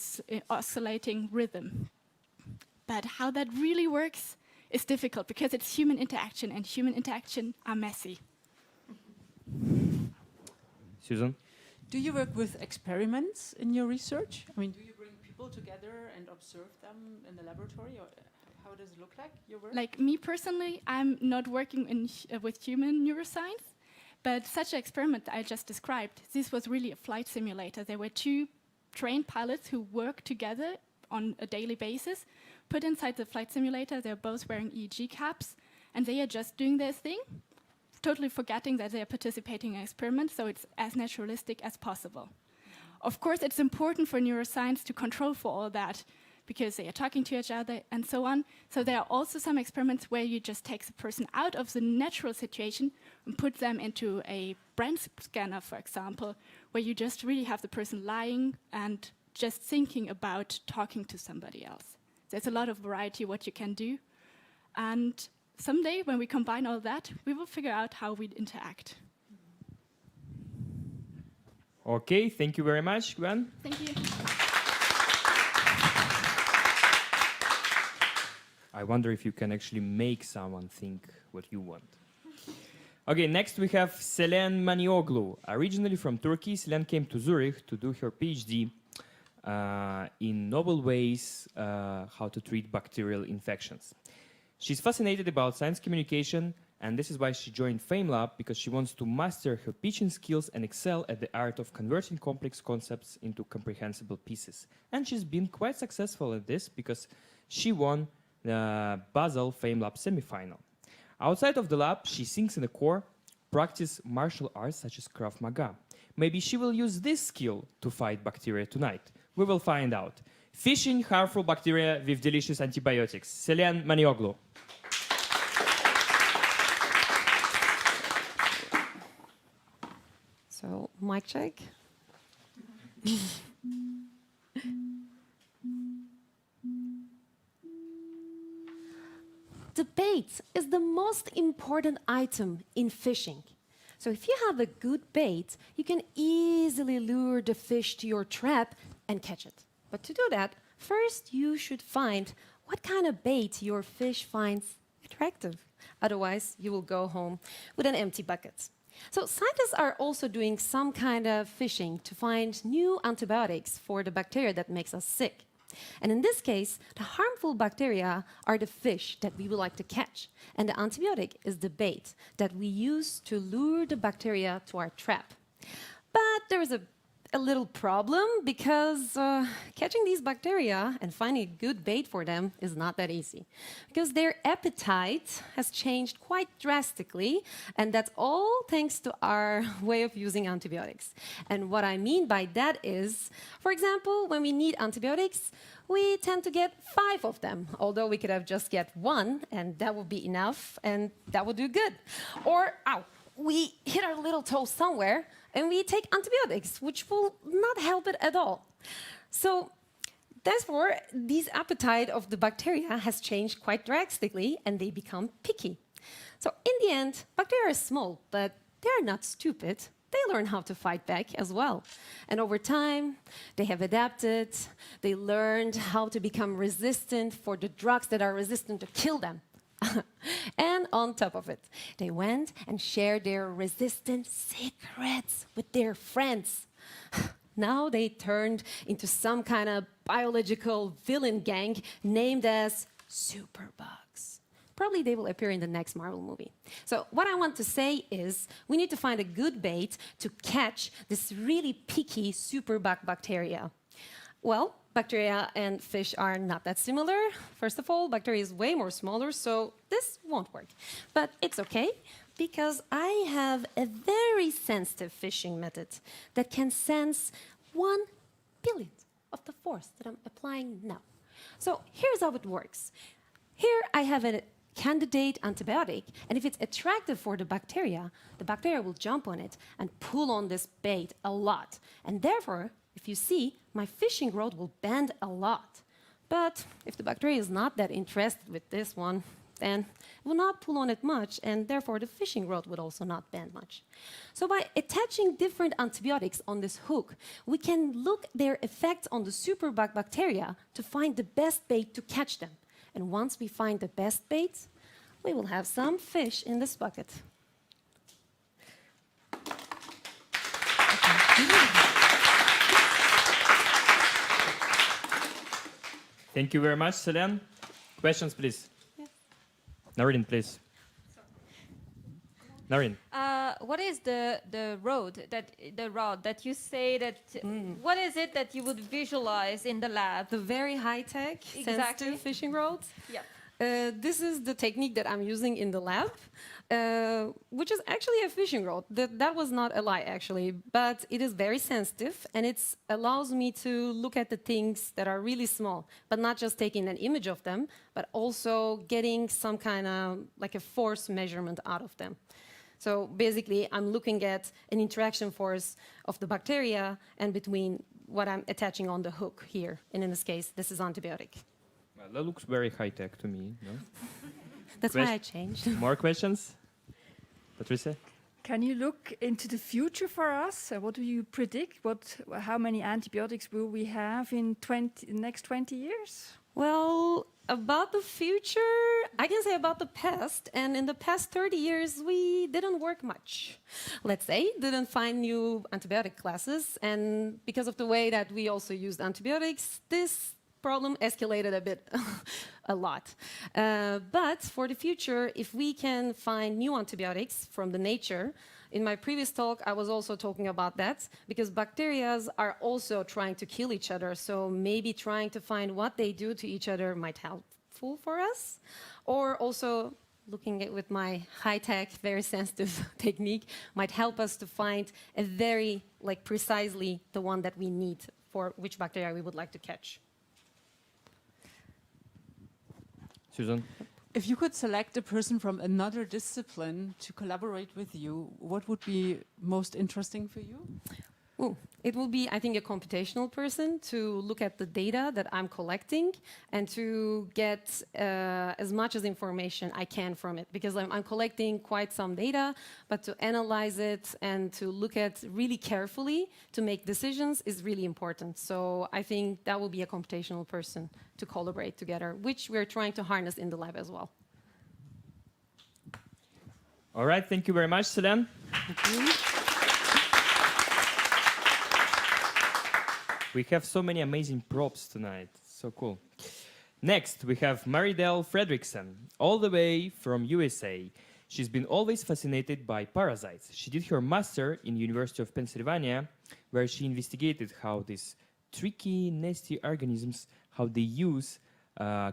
oscillating rhythm. But how that really works is difficult because it's human interaction, and human interaction are messy. Susan? Do you work with experiments in your research? I mean, do you bring people together and observe them in the laboratory, or how does it look like, your work? Like me personally, I'm not working with human neuroscience, but such an experiment that I just described, this was really a flight simulator. There were two trained pilots who worked together on a daily basis, put inside the flight simulator. They're both wearing EEG caps, and they are just doing their thing, totally forgetting that they are participating in experiments, so it's as naturalistic as possible. Of course, it's important for neuroscience to control for all that, because they are talking to each other and so on. So there are also some experiments where you just take the person out of the natural situation and put them into a brain scanner, for example, where you just really have the person lying and just thinking about talking to somebody else. There's a lot of variety what you can do. And someday, when we combine all that, we will figure out how we interact. Okay, thank you very much, Gwen. Thank you. I wonder if you can actually make someone think what you want. Okay, next we have Selen Manioglu. Originally from Turkey, Selen came to Zurich to do her PhD in novel ways how to treat bacterial infections. She's fascinated about science communication, and this is why she joined FameLab, because she wants to master her pitching skills and excel at the art of converting complex concepts into comprehensible pieces. And she's been quite successful at this because she won the Basel FameLab semi-final. Outside of the lab, she sings in the corps, practice martial arts such as Krav Maga. Maybe she will use this skill to fight bacteria tonight. We will find out. Fishing harmful bacteria with delicious antibiotics. Selen Manioglu. So, mic check. The bait is the most important item in fishing. So if you have a good bait, you can easily lure the fish to your trap and catch it. But to do that, first you should find what kind of bait your fish finds attractive. Otherwise, you will go home with an empty bucket. So scientists are also doing some kind of fishing to find new antibiotics for the bacteria that makes us sick. And in this case, the harmful bacteria are the fish that we would like to catch. And the antibiotic is the bait that we use to lure the bacteria to our trap. But there is a little problem, because catching these bacteria and finding a good bait for them is not that easy, because their appetite has changed quite drastically, and that's all thanks to our way of using antibiotics. And what I mean by that is, for example, when we need antibiotics, we tend to get 5 of them, although we could have just get 1, and that would be enough, and that would do good. Or, we hit our little toe somewhere, and we take antibiotics, which will not help it at all. So, therefore, this appetite of the bacteria has changed quite drastically, and they become picky. So, in the end, bacteria are small, but they're not stupid. They learn how to fight back as well. And over time, they have adapted. They learned how to become resistant for the drugs that are resistant to kill them. And on top of it, they went and shared their resistant secrets with their friends. Now they turned into some kind of biological villain gang named as superbugs. Probably they will appear in the next Marvel movie. So what I want to say is, we need to find a good bait to catch this really picky superbug bacteria. Well, bacteria and fish are not that similar. First of all, bacteria is way more smaller, so this won't work. But it's okay, because I have a very sensitive fishing method that can sense 1/1000th of the force that I'm applying now. So here's how it works. Here I have a candidate antibiotic, and if it's attractive for the bacteria will jump on it and pull on this bait a lot. And therefore, if you see, my fishing rod will bend a lot. But if the bacteria is not that interested with this one, then it will not pull on it much, and therefore the fishing rod would also not bend much. So by attaching different antibiotics on this hook, we can look their effects on the superbug bacteria to find the best bait to catch them. And once we find the best bait, we will have some fish in this bucket. Thank you very much, Selen. Questions, please. Yes. Nadine, please. Nadine. What is the rod that you say that? What is it that you would visualize in the lab? The very high-tech, sensitive fishing rods? Yeah. This is the technique that I'm using in the lab, which is actually a fishing rod. That was not a lie, actually, but it is very sensitive, and it allows me to look at the things that are really small, but not just taking an image of them, but also getting some kind of like a force measurement out of them. So basically, I'm looking at an interaction force of the bacteria and between what I'm attaching on the hook here, and in this case, this is antibiotic. Well, that looks very high-tech to me. No? That's why I changed. More questions? Patricia? Can you look into the future for us? What do you predict? How many antibiotics will we have in the next 20 years? Well, about the future, I can say about the past. And in the past 30 years, we didn't work much. Let's say, didn't find new antibiotic classes. And because of the way that we also used antibiotics, this problem escalated a bit, a lot. But for the future, if we can find new antibiotics from the nature, in my previous talk, I was also talking about that, because bacteria are also trying to kill each other, so maybe trying to find what they do to each other might helpful for us. Or also, looking at with my high-tech, very sensitive technique, might help us to find a very, precisely the one that we need for which bacteria we would like to catch. Susan? If you could select a person from another discipline to collaborate with you, what would be most interesting for you? Ooh, it will be, I think, a computational person to look at the data that I'm collecting and to get as much as information I can from it, because I'm collecting quite some data, but to analyze it and to look at really carefully to make decisions is really important. So I think that will be a computational person to collaborate together, which we're trying to harness in the lab as well. All right, thank you very much, Celia. We have so many amazing props tonight. So cool. Next, we have Maridel Fredrickson, all the way from USA. She's been always fascinated by parasites. She did her master in University of Pennsylvania, where she investigated how these tricky, nasty organisms, how they use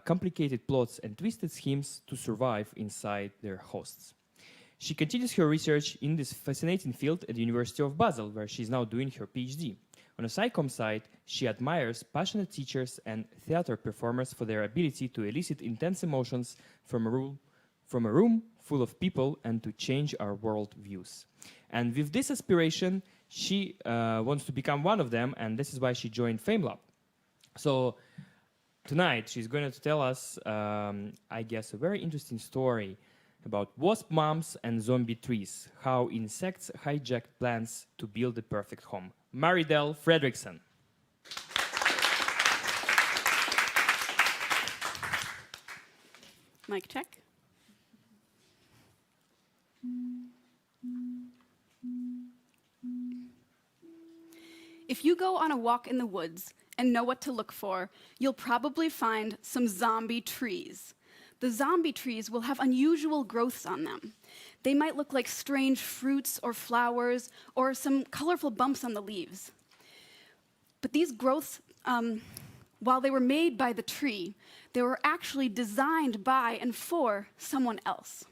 complicated plots and twisted schemes to survive inside their hosts. She continues her research in this fascinating field at the University of Basel, where she's now doing her PhD. On a SciComm side, she admires passionate teachers and theater performers for their ability to elicit intense emotions from a room full of people and to change our world views. And with this aspiration, she wants to become one of them, and this is why she joined FameLab. So tonight, she's going to tell us, I guess, a very interesting story about wasp moms and zombie trees, how insects hijacked plants to build the perfect home. Maridel Fredrickson. Mic check. If you go on a walk in the woods and know what to look for, you'll probably find some zombie trees. The zombie trees will have unusual growths on them. They might look like strange fruits or flowers or some colorful bumps on the leaves. But these growths, while they were made by the tree, they were actually designed by and for someone else.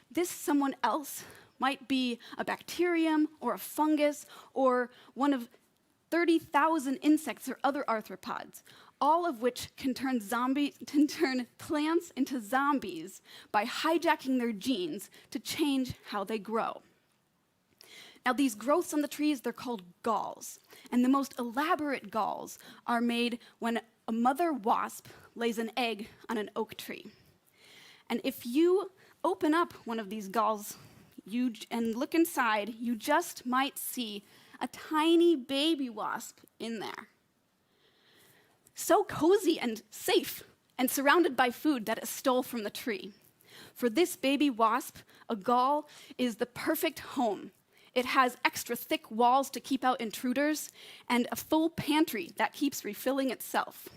This someone else might be a bacterium or a fungus or one of 30,000 insects or other arthropods, all of which can turn plants into zombies by hijacking their genes to change how they grow. Now, these growths on the trees, they're called galls. And the most elaborate galls are made when a mother wasp lays an egg on an oak tree. And if you open up one of these galls and look inside, you just might see a tiny baby wasp in there. So cozy and safe and surrounded by food that it stole from the tree. For this baby wasp, a gall is the perfect home. It has extra thick walls to keep out intruders and a full pantry that keeps refilling itself.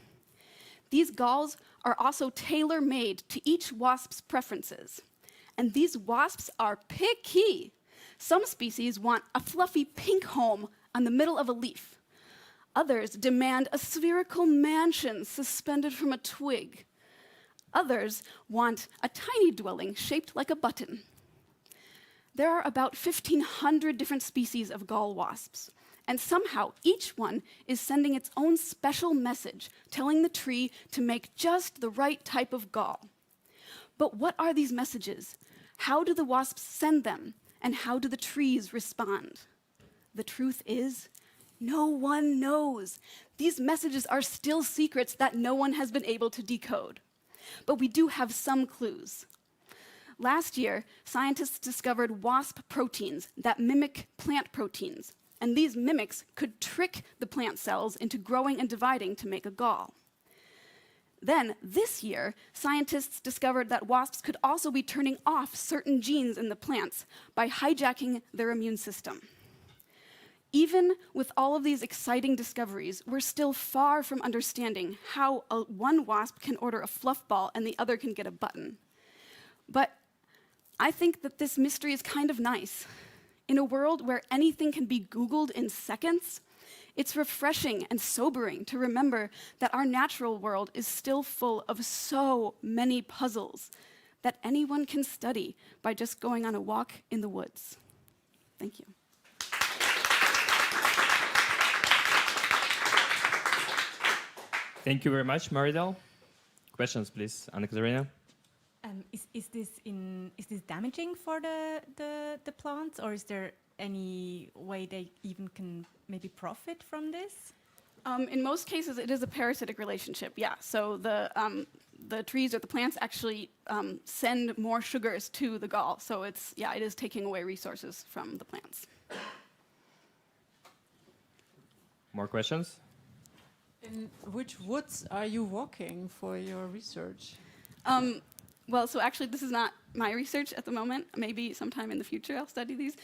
These galls are also tailor-made to each wasp's preferences. And these wasps are picky. Some species want a fluffy pink home on the middle of a leaf. Others demand a spherical mansion suspended from a twig. Others want a tiny dwelling shaped like a button. There are about 1,500 different species of gall wasps, and somehow each one is sending its own special message, telling the tree to make just the right type of gall. But what are these messages? How do the wasps send them? And how do the trees respond? The truth is, no one knows. These messages are still secrets that no one has been able to decode. But we do have some clues. Last year, scientists discovered wasp proteins that mimic plant proteins, and these mimics could trick the plant cells into growing and dividing to make a gall. Then, this year, scientists discovered that wasps could also be turning off certain genes in the plants by hijacking their immune system. Even with all of these exciting discoveries, we're still far from understanding how one wasp can order a fluff ball and the other can get a button. But I think that this mystery is kind of nice. In a world where anything can be Googled in seconds, it's refreshing and sobering to remember that our natural world is still full of so many puzzles that anyone can study by just going on a walk in the woods. Thank you. Thank you very much, Maridel. Questions, please, Anna-Katarina. Is this damaging for the plants, or is there any way they even can maybe profit from this? In most cases, it is a parasitic relationship, yeah. So the trees or the plants actually send more sugars to the gall. So it is taking away resources from the plants. More questions? In which woods are you walking for your research? Well, so actually, this is not my research at the moment. Maybe sometime in the future I'll study these.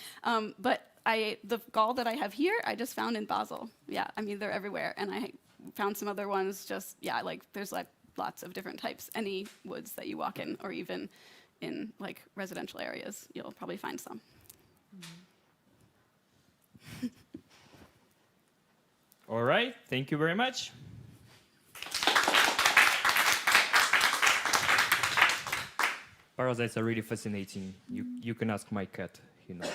But the gall that I have here, I just found in Basel. Yeah, I mean, they're everywhere. And I found some other ones just, there's lots of different types. Any woods that you walk in, or even in residential areas, you'll probably find some. All right, thank you very much. Parasites are really fascinating. You can ask my cat, he knows.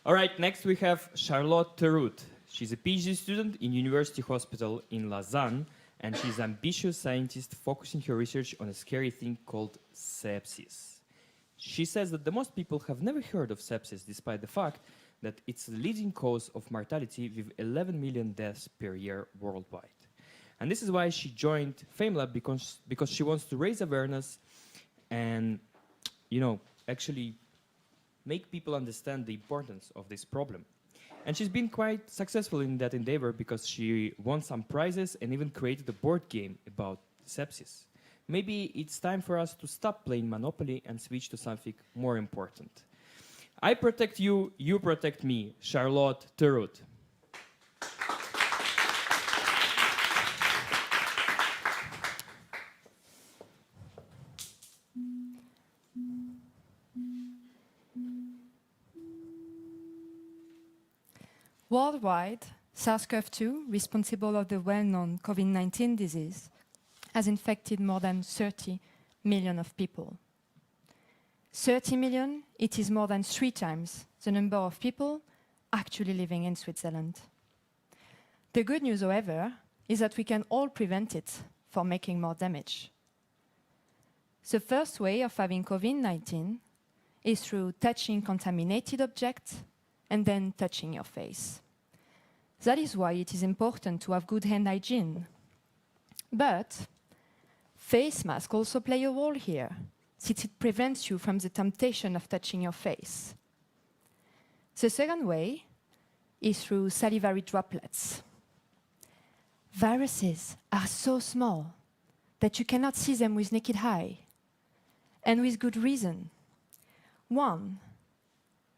All right, next we have Charlotte Theroux. She's a PhD student in University Hospital in Lausanne, and she's an ambitious scientist focusing her research on a scary thing called sepsis. She says that the most people have never heard of sepsis, despite the fact that it's the leading cause of mortality with 11 million deaths per year worldwide. And this is why she joined FameLab, because she wants to raise awareness and, actually make people understand the importance of this problem. And she's been quite successful in that endeavor because she won some prizes and even created a board game about sepsis. Maybe it's time for us to stop playing Monopoly and switch to something more important. I protect you, you protect me. Charlotte Theroux. Worldwide, SARS-CoV-2, responsible of the well-known COVID-19 disease, has infected more than 30 million of people. 30 million, it is more than 3 times the number of people actually living in Switzerland. The good news, however, is that we can all prevent it from making more damage. The first way of having COVID-19 is through touching contaminated objects and then touching your face. That is why it is important to have good hand hygiene. But face masks also play a role here, since it prevents you from the temptation of touching your face. The second way is through salivary droplets. Viruses are so small that you cannot see them with naked eye, and with good reason. One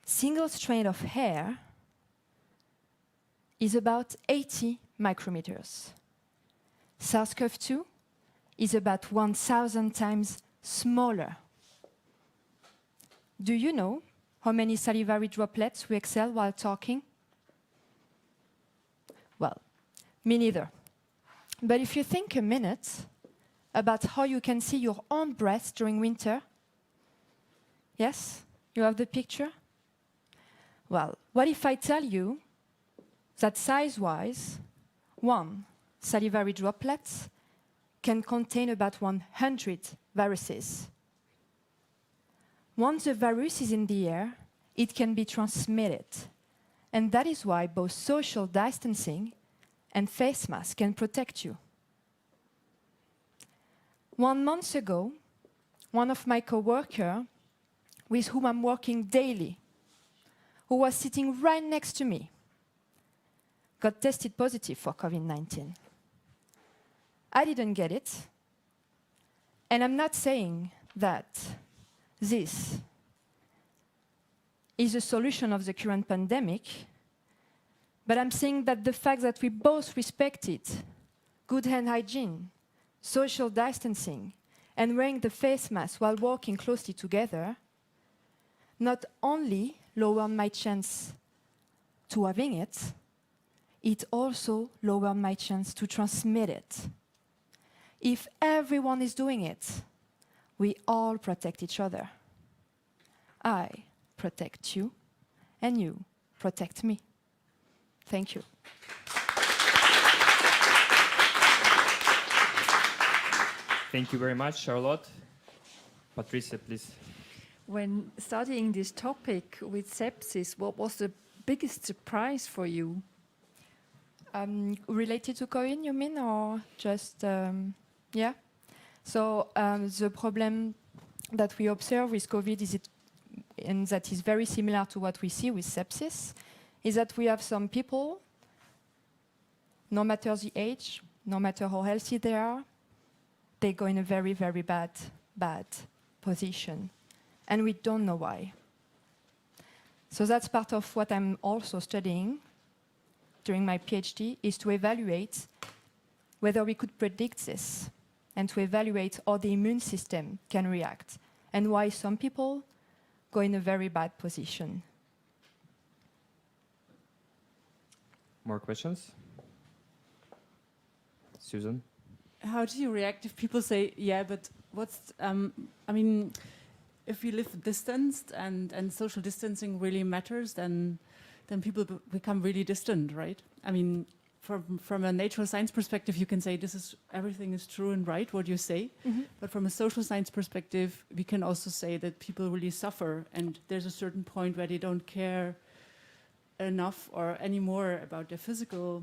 single strand of hair is about 80 micrometers. SARS-CoV-2 is about 1,000 times smaller. Do you know how many salivary droplets we exhale while talking? Well, me neither. But if you think a minute, about how you can see your own breath during winter? Yes? You have the picture? Well, what if I tell you that size-wise, one salivary droplet can contain about 100 viruses? Once the virus is in the air, it can be transmitted. And that is why both social distancing and face masks can protect you. 1 month ago, one of my coworkers, with whom I'm working daily, who was sitting right next to me, got tested positive for COVID-19. I didn't get it. And I'm not saying that this is a solution of the current pandemic, but I'm saying that the fact that we both respected good hand hygiene, social distancing, and wearing the face mask while walking closely together not only lowered my chance to having it, it also lowered my chance to transmit it. If everyone is doing it, we all protect each other. I protect you, and you protect me. Thank you. Thank you very much, Charlotte. Patricia, please. When studying this topic with sepsis, what was the biggest surprise for you? Related to COVID, you mean, or just, yeah? So the problem that we observe with COVID is and that is very similar to what we see with sepsis, is that we have some people, no matter the age, no matter how healthy they are, they go in a very, very bad position. And we don't know why. So that's part of what I'm also studying during my PhD, is to evaluate whether we could predict this and to evaluate how the immune system can react and why some people go in a very bad position. More questions? Susan? How do you react if people say, yeah, but what's, I mean, if we live distanced and social distancing really matters, then people become really distant, right? I mean, from a natural science perspective, you can say everything is true and right, what you say. Mm-hmm. But from a social science perspective, we can also say that people really suffer, and there's a certain point where they don't care enough or anymore about their physical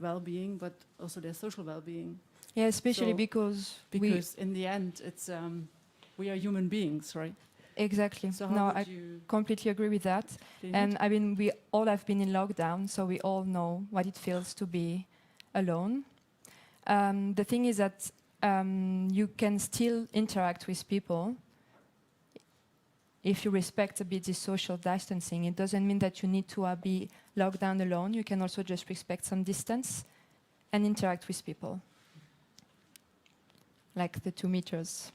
well-being, but also their social well-being. Yeah, especially So- because in the end, it's we are human beings, right? Exactly. So how No, would I you completely agree with that. clean And it? I mean, we all have been in lockdown, so we all know what it feels to be alone. The thing is that you can still interact with people if you respect a bit the social distancing. It doesn't mean that you need to be locked down alone. You can also just respect some distance and interact with people, like the 2 meters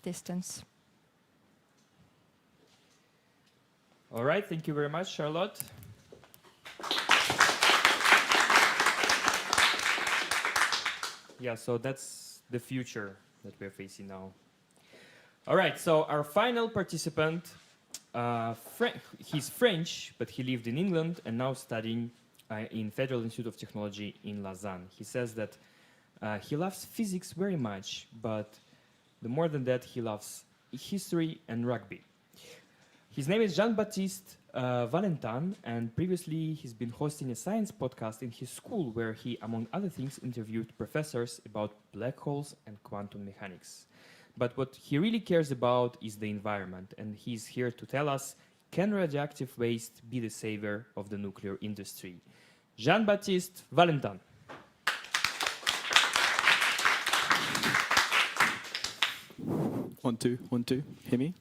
distance. All right, thank you very much, Charlotte. Yeah, so that's the future that we're facing now. All right, so our final participant, he's French, but he lived in England and now studying in Federal Institute of Technology in Lausanne. He says that he loves physics very much, but the more than that, he loves history and rugby. His name is Jean-Baptiste Valentin, and previously he's been hosting a science podcast in his school where he, among other things, interviewed professors about black holes and quantum mechanics. But what he really cares about is the environment, and he's here to tell us, can radioactive waste be the savior of the nuclear industry? Jean-Baptiste Valentin. One, two. Hear me?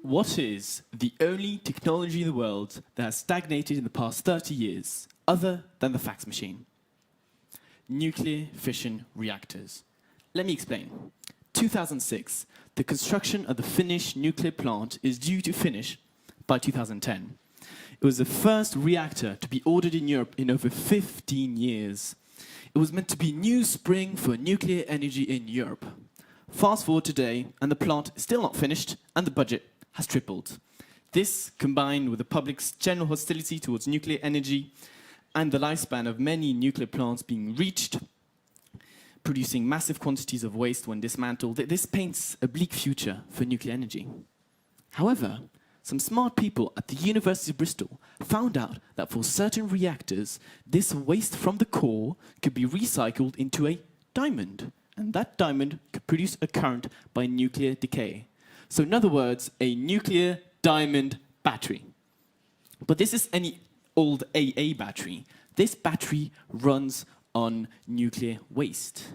What is the only technology in the world that has stagnated in the past 30 years, other than the fax machine? Nuclear fission reactors. Let me explain. 2006, the construction of the Finnish nuclear plant is due to finish by 2010. It was the first reactor to be ordered in Europe in over 15 years. It was meant to be new spring for nuclear energy in Europe. Fast forward today, and the plant is still not finished, and the budget has tripled. This, combined with the public's general hostility towards nuclear energy and the lifespan of many nuclear plants being reached, producing massive quantities of waste when dismantled, this paints a bleak future for nuclear energy. However, some smart people at the University of Bristol found out that for certain reactors, this waste from the core could be recycled into a diamond, and that diamond could produce a current by nuclear decay. So in other words, a nuclear diamond battery. But this is any old AA battery. This battery runs on nuclear waste,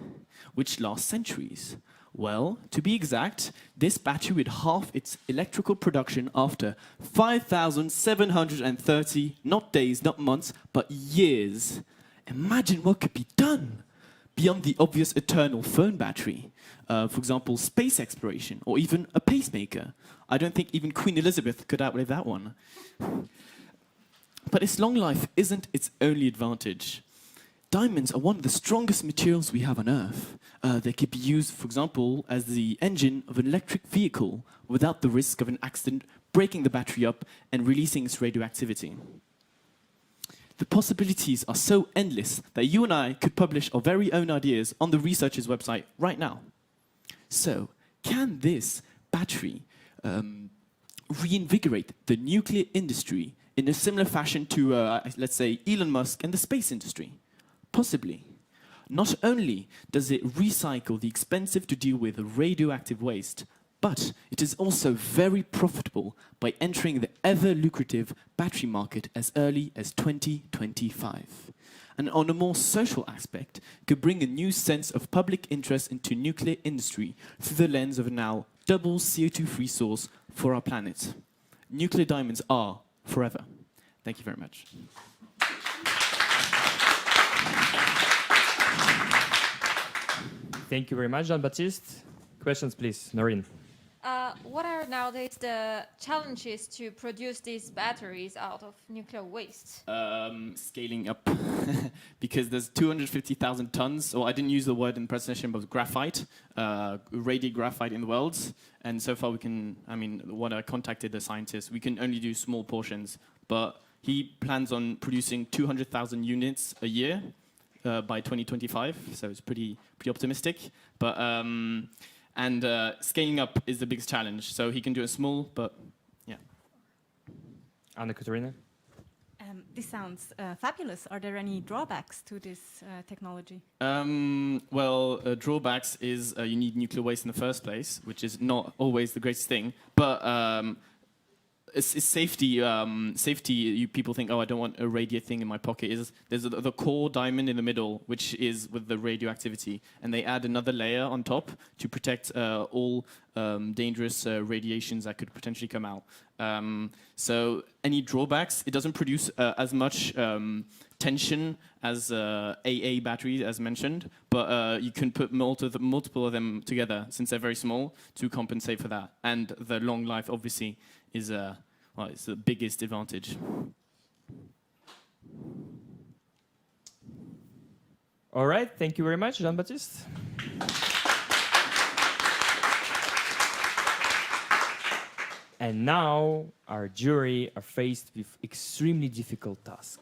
which lasts centuries. Well, to be exact, this battery would halve its electrical production after 5,730, not days, not months, but years. Imagine what could be done beyond the obvious eternal phone battery. For example, space exploration, or even a pacemaker. I don't think even Queen Elizabeth could outlive that one. But its long life isn't its only advantage. Diamonds are one of the strongest materials we have on Earth. They could be used, for example, as the engine of an electric vehicle without the risk of an accident breaking the battery up and releasing its radioactivity. The possibilities are so endless that you and I could publish our very own ideas on the researchers' website right now. So, can this battery reinvigorate the nuclear industry in a similar fashion to, let's say, Elon Musk and the space industry? Possibly. Not only does it recycle the expensive to deal with radioactive waste, but it is also very profitable by entering the ever-lucrative battery market as early as 2025. And on a more social aspect, could bring a new sense of public interest into nuclear industry through the lens of a now double CO2-free source for our planet. Nuclear diamonds are forever. Thank you very much. Thank you very much, Jean-Baptiste. Questions, please, Noreen. What are nowadays the challenges to produce these batteries out of nuclear waste? Scaling up, because there's 250,000 tons, or I didn't use the word in the presentation, but graphite, radiant graphite in the world. And so far when I contacted the scientist, we can only do small portions, but he plans on producing 200,000 units a year by 2025, so it's pretty optimistic. But scaling up is the biggest challenge. So he can do it small, but yeah. Anna-Katarina? This sounds fabulous. Are there any drawbacks to this technology? Drawbacks is you need nuclear waste in the first place, which is not always the greatest thing. But it's safety. People think, oh, I don't want a radio thing in my pocket. There's the core diamond in the middle, which is with the radioactivity, and they add another layer on top to protect all dangerous radiations that could potentially come out. So any drawbacks? It doesn't produce as much tension as AA batteries, as mentioned, but you can put multiple of them together since they're very small to compensate for that. And the long life, obviously, is it's the biggest advantage. All right, thank you very much, Jean-Baptiste. And now our jury are faced with extremely difficult task.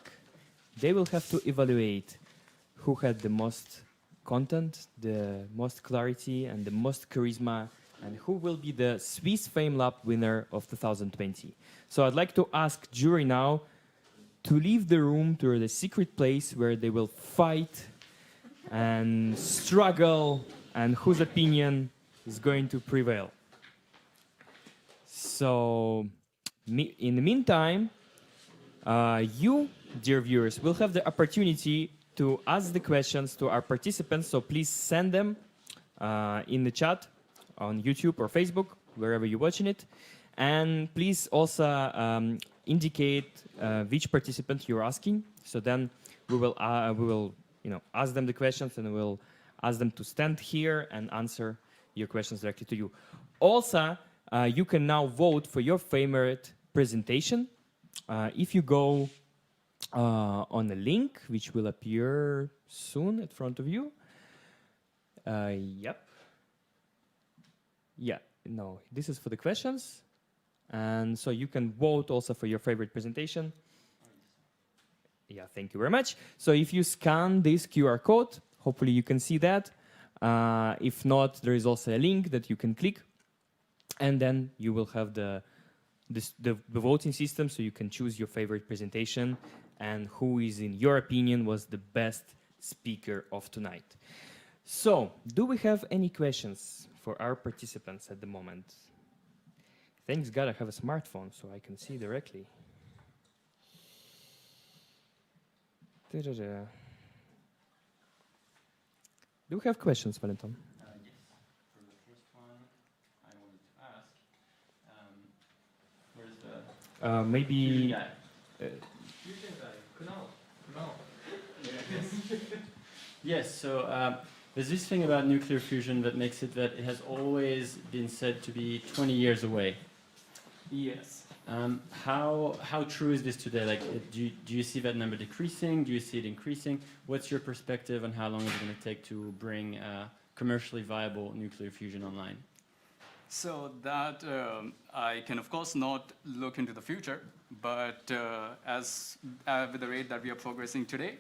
They will have to evaluate who had the most content, the most clarity, and the most charisma, and who will be the Swiss FameLab winner of 2020. So I'd like to ask jury now to leave the room to the secret place where they will fight and struggle, and whose opinion is going to prevail. So in the meantime, you, dear viewers, will have the opportunity to ask the questions to our participants, so please send them in the chat on YouTube or Facebook, wherever you're watching it. And please also indicate which participant you're asking. So then we will ask them the questions, and we'll ask them to stand here and answer your questions directly to you. Also, you can now vote for your favorite presentation If you go on a link, which will appear soon in front of you. Yep. Yeah, no, this is for the questions. And so you can vote also for your favorite presentation. Yeah, thank you very much. So if you scan this QR code, hopefully you can see that. If not, there is also a link that you can click. And then you will have the voting system, so you can choose your favorite presentation and who is, in your opinion, was the best speaker of tonight. So, do we have any questions for our participants at the moment? Thanks God I have a smartphone, so I can see directly. Da-da-da. Do we have questions, Valentin? Yes. For the first one, I wanted to ask, where's the... Maybe... Yes, so there's this thing about nuclear fusion that makes it that it has always been said to be 20 years away. Yes. How true is this today? Like, do you see that number decreasing? Do you see it increasing? What's your perspective on how long is it going to take to bring commercially viable nuclear fusion online? So that I can, of course, not look into the future, but as with the rate that we are progressing today,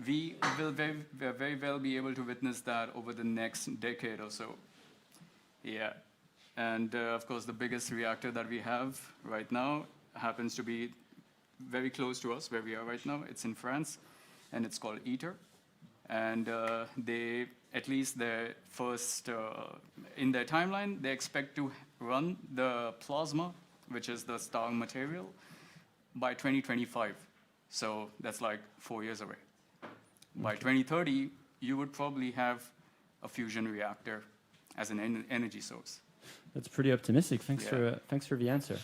we will very well be able to witness that over the next decade or so. Yeah. And of course, the biggest reactor that we have right now happens to be very close to us, where we are right now. It's in France, and it's called ITER. And they, at least their first, in their timeline, they expect to run the plasma, which is the star material, by 2025. So that's like 4 years away. By 2030, you would probably have a fusion reactor as an energy source. That's pretty optimistic. Thanks for the answer.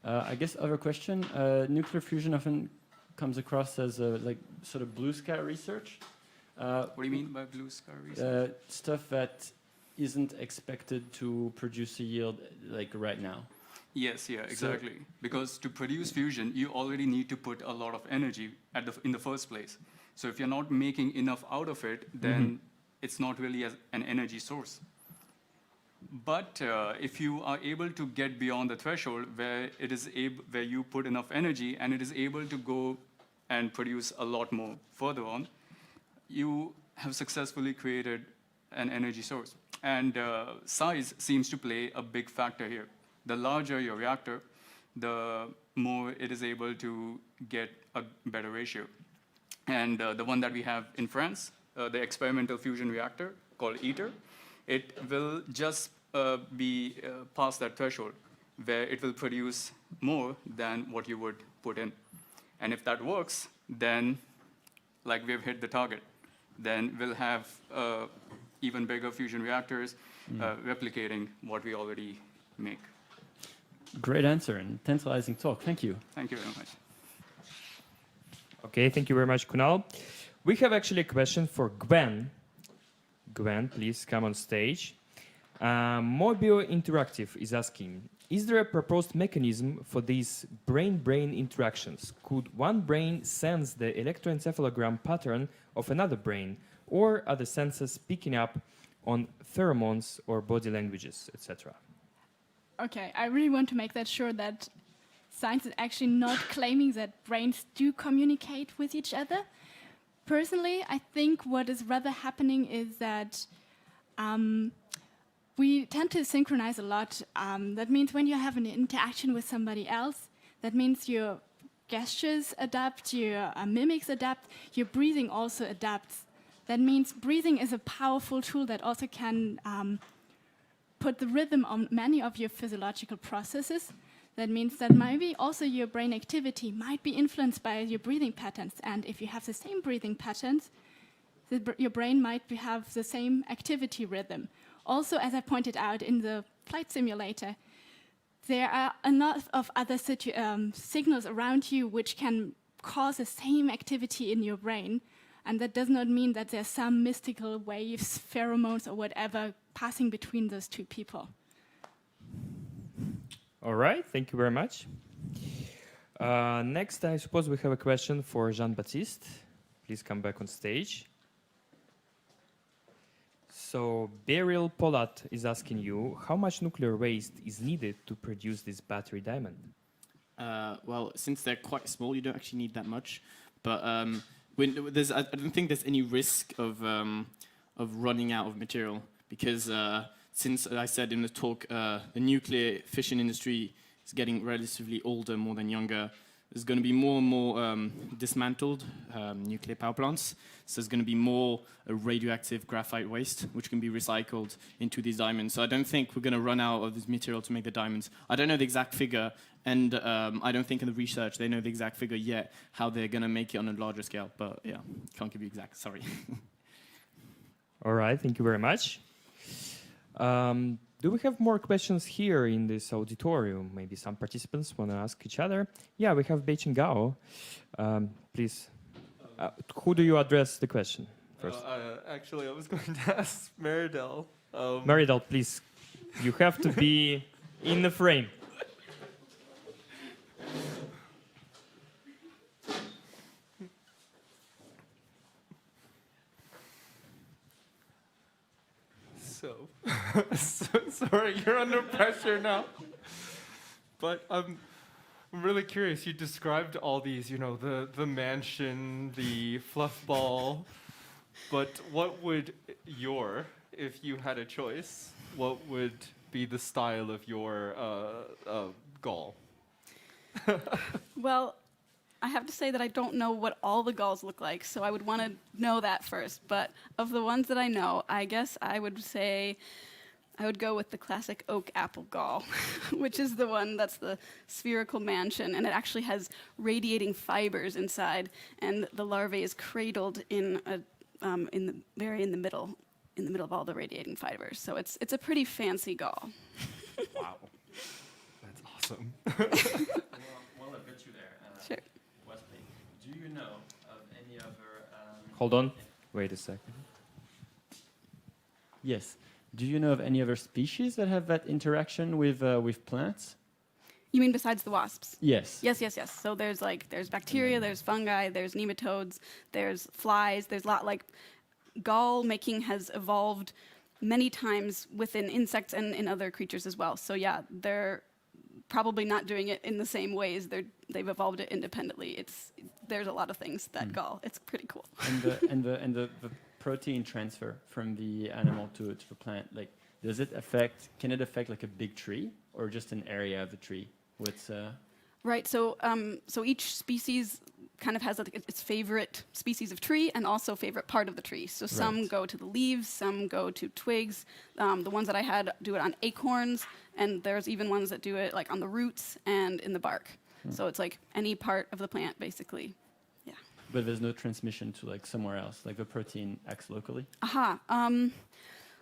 I guess other question. Nuclear fusion often comes across as like sort of blue sky research. What do you mean by blue sky research? Stuff that isn't expected to produce a yield like right now. Yes, yeah, exactly. Because to produce fusion, you already need to put a lot of energy in the first place. So if you're not making enough out of it, then it's not really an energy source. But if you are able to get beyond the threshold where where you put enough energy and it is able to go and produce a lot more further on, you have successfully created an energy source. And size seems to play a big factor here. The larger your reactor, the more it is able to get a better ratio. And the one that we have in France, the experimental fusion reactor called ITER, it will just be past that threshold where it will produce more than what you would put in. And if that works, then like we've hit the target. Then we'll have even bigger fusion reactors replicating what we already make. Great answer and tantalizing talk. Thank you. Thank you very much. Okay, thank you very much, Kunal. We have actually a question for Gwen. Gwen, please come on stage. Mobile Interactive is asking, is there a proposed mechanism for these brain-brain interactions? Could one brain sense the electroencephalogram pattern of another brain, or are the senses picking up on pheromones or body languages, etc.? Okay, I really want to make that sure that science is actually not claiming that brains do communicate with each other. Personally, I think what is rather happening is that we tend to synchronize a lot. That means when you have an interaction with somebody else, that means your gestures adapt, your mimics adapt, your breathing also adapts. That means breathing is a powerful tool that also can put the rhythm on many of your physiological processes. That means that maybe also your brain activity might be influenced by your breathing patterns. And if you have the same breathing patterns, your brain might have the same activity rhythm. Also, as I pointed out in the flight simulator, there are enough of other signals around you which can cause the same activity in your brain. And that does not mean that there's some mystical waves, pheromones, or whatever passing between those two people. All right, thank you very much. Next, I suppose we have a question for Jean-Baptiste. Please come back on stage. So Beryl Polat is asking you, how much nuclear waste is needed to produce this battery diamond? Well, since they're quite small, you don't actually need that much. But I don't think there's any risk of running out of material because since I said in the talk, the nuclear fission industry is getting relatively older more than younger. There's going to be more and more dismantled nuclear power plants. So there's going to be more radioactive graphite waste, which can be recycled into these diamonds. So I don't think we're going to run out of this material to make the diamonds. I don't know the exact figure, and I don't think in the research they know the exact figure yet, how they're going to make it on a larger scale. But yeah, can't give you exact, sorry. All right, thank you very much. Do we have more questions here in this auditorium? Maybe some participants want to ask each other. Yeah, we have Beijing Gao. Please, who do you address the question first? Actually, I was going to ask Meridel. Meridel, please, you have to be in the frame. Sorry, you're under pressure now. But I'm really curious. You described all these, you know, the mansion, the fluff ball. But what would if you had a choice, what would be the style of your gall? Well, I have to say that I don't know what all the galls look like, so I would want to know that first. But of the ones that I know, I guess I would say I would go with the classic oak apple gall, which is the one that's the spherical mansion, and it actually has radiating fibers inside, and the larvae is cradled in the middle of all the radiating fibers. So it's a pretty fancy gall. Wow, that's awesome. While I've got you there, sure. Wesley, do you know of any other... Hold on. Wait a second. Yes. Do you know of any other species that have that interaction with plants? You mean besides the wasps? Yes. Yes. So there's bacteria, there's fungi, there's nematodes, there's flies, there's a lot gall making has evolved many times within insects and in other creatures as well. So yeah, they're probably not doing it in the same ways. They've evolved it independently. There's a lot of things that gall. It's pretty cool. And the protein transfer from the animal to the plant, can it affect like a big tree or just an area of the tree? Right. So each species kind of has its favorite species of tree and also favorite part of the tree. So some go to the leaves, some go to twigs. The ones that I had do it on acorns, and there's even ones that do it like on the roots and in the bark. So it's like any part of the plant, basically. Yeah. But there's no transmission to like somewhere else, like the protein acts locally? Aha.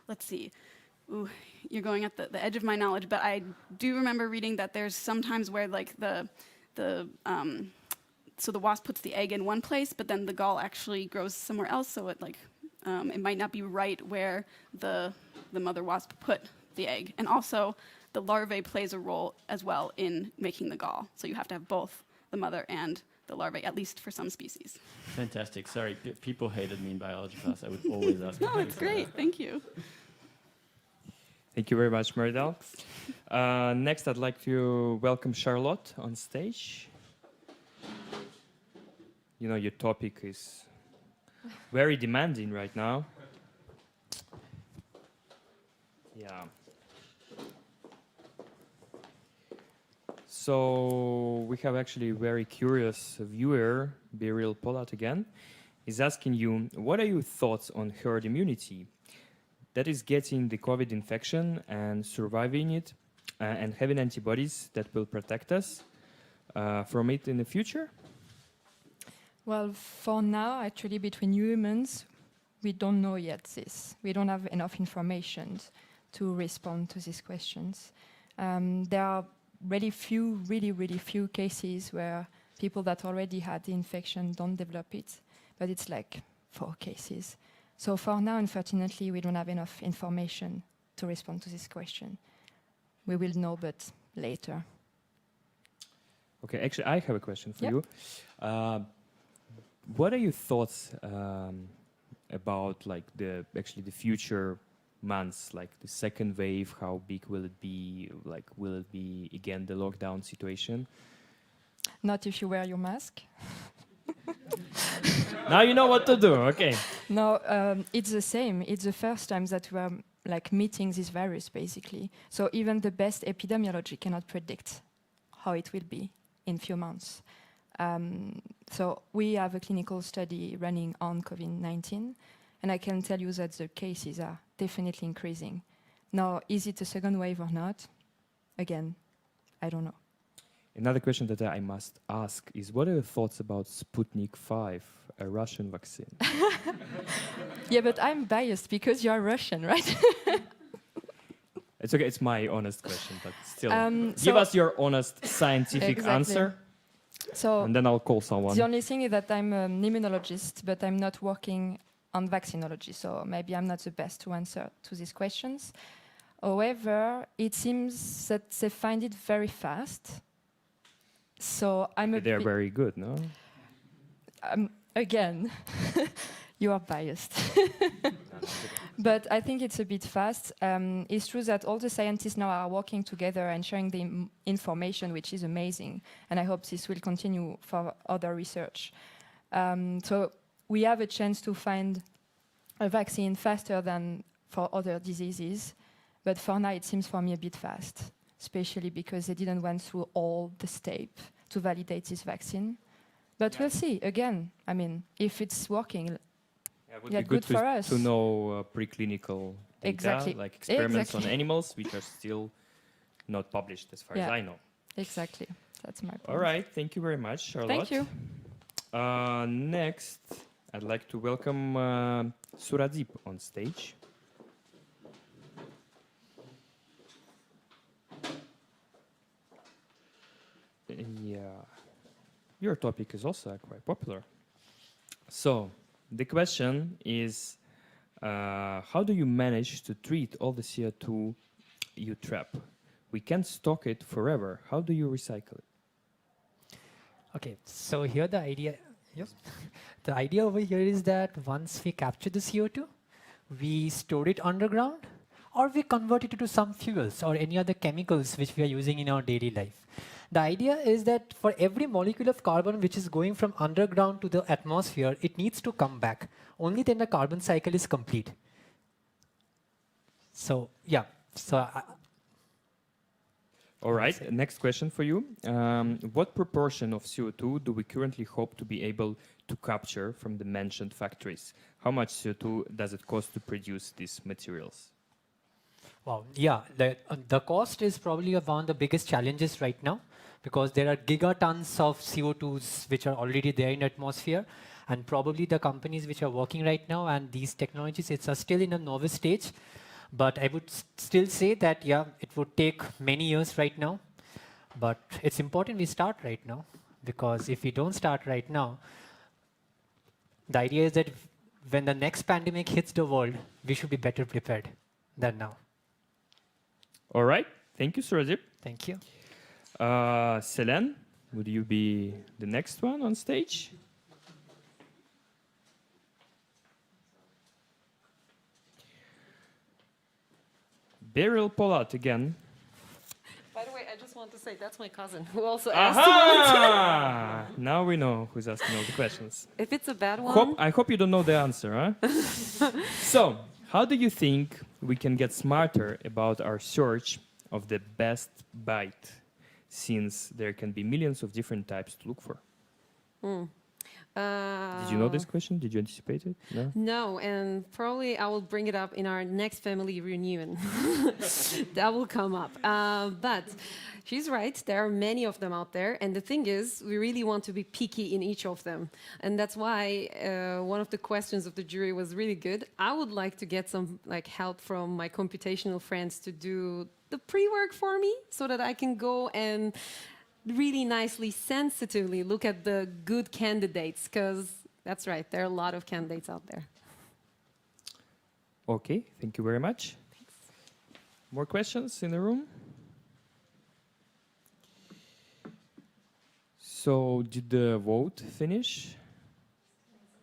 Let's see. Ooh, you're going at the edge of my knowledge, but I do remember reading that there's sometimes where like so the wasp puts the egg in one place, but then the gall actually grows somewhere else, so it it might not be right where the mother wasp put the egg. And also, the larvae plays a role as well in making the gall. So you have to have both the mother and the larvae, at least for some species. Fantastic. Sorry, people hated me in biology class. I would always ask. No, it's great. Thank you. Thank you very much, Meridel. Next, I'd like to welcome Charlotte on stage. You know, your topic is very demanding right now. Yeah. So we have actually a very curious viewer, Beryl Polat again, is asking you, what are your thoughts on herd immunity? That is getting the COVID infection and surviving it and having antibodies that will protect us from it in the future? Well, for now, actually, between humans, we don't know yet this. We don't have enough information to respond to these questions. There are really few cases where people that already had the infection don't develop it, but it's like 4 cases. So for now, unfortunately, we don't have enough information to respond to this question. We will know, but later. Okay, actually, I have a question for Yep. you. What are your thoughts about like the future months, like the second wave? How big will it be? Like, will it be again the lockdown situation? Not if you wear your mask. Now you know what to do. Okay. No, it's the same. It's the first time that we are like meeting this virus, basically. So even the best epidemiology cannot predict how it will be in few months. So we have a clinical study running on COVID-19, and I can tell you that the cases are definitely increasing. Now, is it a second wave or not? Again, I don't know. Another question that I must ask is, what are your thoughts about Sputnik 5, a Russian vaccine? Yeah, but I'm biased because you are Russian, right? It's okay, it's my honest question, but still. Give so- us your honest scientific Exactly. answer, So and then I'll call someone. the only thing is that I'm an immunologist, but I'm not working on vaccinology, so maybe I'm not the best to answer to these questions. However, it seems that they find it very fast. So I'm a They're bit- very good, no? Again, you are biased. But I think it's a bit fast. It's true that all the scientists now are working together and sharing the information, which is amazing. And I hope this will continue for other research. So we have a chance to find a vaccine faster than for other diseases. But for now, it seems for me a bit fast, especially because they didn't went through all the steps to validate this vaccine. But we'll see. Again, I mean, if it's working, It would yeah, be good good for us. to know preclinical data, Exactly. like experiments on Exactly. animals, which are still not published as far as Yeah. I know. Exactly. That's my point. All right, thank you very much, Charlotte. Thank you. Next, I'd like to welcome Suradip on stage. Yeah, your topic is also quite popular. So, the question is, how do you manage to treat all the CO2 you trap? We can't stock it forever. How do you recycle it? Okay, so here the idea, yes, the idea over here is that once we capture the CO2, we store it underground, or we convert it into some fuels or any other chemicals which we are using in our daily life. The idea is that for every molecule of carbon which is going from underground to the atmosphere, it needs to come back. Only then the carbon cycle is complete. So, yeah. So, All right, next question for you. What proportion of CO2 do we currently hope to be able to capture from the mentioned factories? How much CO2 does it cost to produce these materials? wow, yeah, the cost is probably one of the biggest challenges right now, because there are gigatons of CO2s which are already there in the atmosphere, and probably the companies which are working right now and these technologies, it's still in a novice stage. But I would still say that, yeah, it would take many years right now. But it's important we start right now, because if we don't start right now, the idea is that when the next pandemic hits the world, we should be better prepared than now. All right, thank you, Suradip. Thank you. Selen, would you be the next one on stage? Beryl Polat again. By the way, I just want to say that's my cousin who also asked to Aha! Now we know who's asking all the questions. If it's a bad one. I hope you don't know the answer, huh? So, how do you think we can get smarter about our search of the best bite, since there can be millions of different types to look for? Did you know this question? Did you anticipate it? No? No, and probably I will bring it up in our next family reunion. That will come up. But she's right, there are many of them out there. And the thing is, we really want to be picky in each of them. And that's why one of the questions of the jury was really good. I would like to get some help from my computational friends to do the pre-work for me so that I can go and really nicely, sensitively look at the good candidates, because that's right, there are a lot of candidates out there. Okay, thank you very much. Thanks. More questions in the room? So did the vote finish?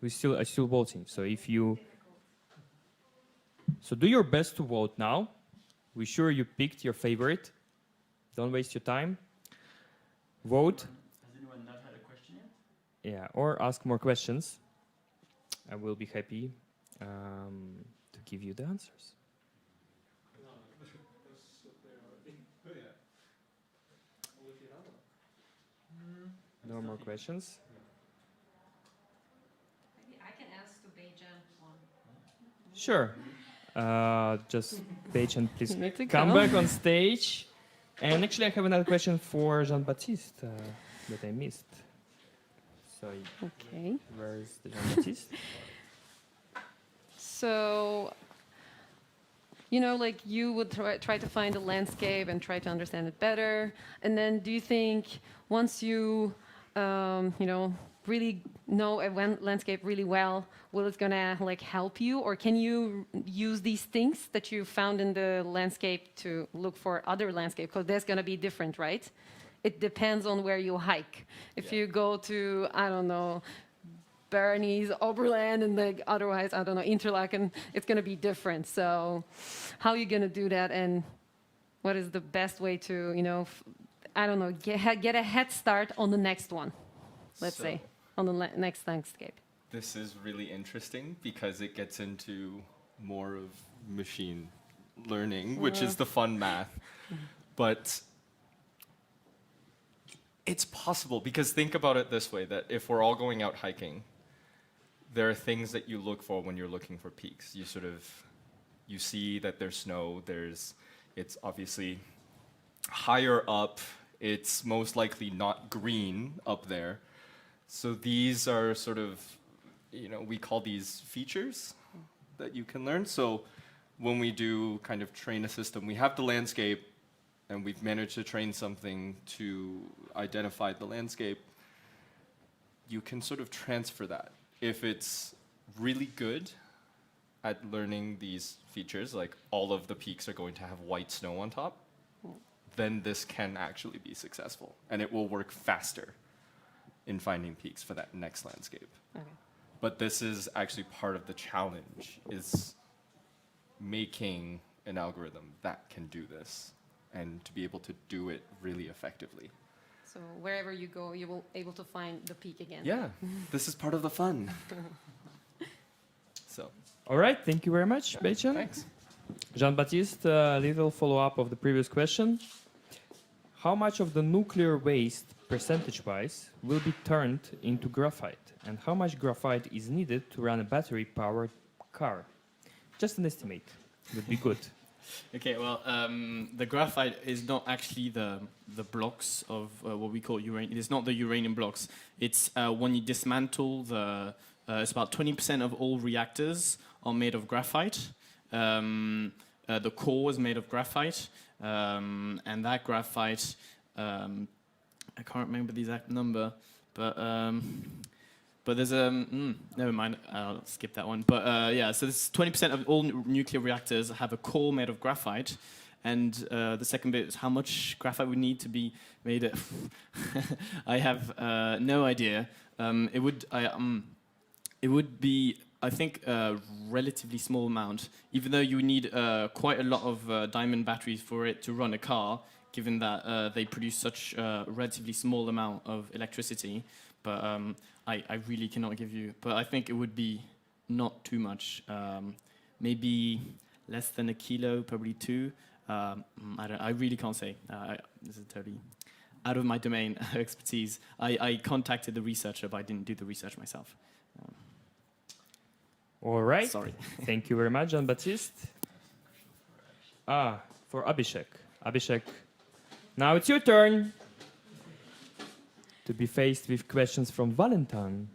We are still voting. So if you do your best to vote now. We're sure you picked your favorite. Don't waste your time. Vote. Has anyone not had a question yet? Yeah, or ask more questions. I will be happy to give you the answers. No more questions? Maybe I can ask the Beijing one. Sure. Just Beijing, please You need to come come. back on stage. And actually, I have another question for Jean-Baptiste that I missed. So, Okay. Where's the Jean-Baptiste? So, you know, like you would try to find a landscape and try to understand it better. And then do you think once you, you know, really know a landscape really well, will it gonna like help you? Or can you use these things that you found in the landscape to look for other landscape? Because there's gonna be different, right? It depends on where you hike. If you go to, I don't know, Bernese, Oberland, and like otherwise, I don't know, Interlaken, it's gonna be different. So how are you gonna do that? And what is the best way to, you know, I don't know, get a head start on the next one, let's say, on the next landscape? This is really interesting because it gets into more of machine learning, which is the fun math. But it's possible because think about it this way, that if we're all going out hiking, there are things that you look for when you're looking for peaks. You see that there's snow, it's obviously higher up, it's most likely not green up there. So these are sort of, you know, we call these features that you can learn. So when we do kind of train a system, we have the landscape and we've managed to train something to identify the landscape. You can sort of transfer that. If it's really good at learning these features, like all of the peaks are going to have white snow on top, then this can actually be successful and it will work faster in finding peaks for that next landscape. Okay. But this is actually part of the challenge, is making an algorithm that can do this and to be able to do it really effectively. So wherever you go, you will able to find the peak again. Yeah, this is part of the fun. So. All right, thank you very much, Beichan. Thanks. Jean-Baptiste, a little follow-up of the previous question. How much of the nuclear waste, percentage-wise, will be turned into graphite? And how much graphite is needed to run a battery-powered car? Just an estimate would be good. Okay, well, the graphite is not actually the blocks of what we call uranium. It's not the uranium blocks. It's when you dismantle the. It's about 20% of all reactors are made of graphite. The core is made of graphite, and that graphite. I can't remember the exact number, but there's a never mind. I'll skip that one. But yeah, so this 20% of all nuclear reactors have a core made of graphite, and the second bit is how much graphite would need to be made. I have no idea. It would be, I think, a relatively small amount, even though you need quite a lot of diamond batteries for it to run a car, given that they produce such a relatively small amount of electricity. But I really cannot give you, but I think it would be not too much. Maybe less than a kilo, probably 2. I really can't say. This is totally out of my domain expertise. I contacted the researcher, but I didn't do the research myself. All right. Sorry. Thank you very much, Jean-Baptiste. For Abhishek. Abhishek, now it's your turn to be faced with questions from Valentin.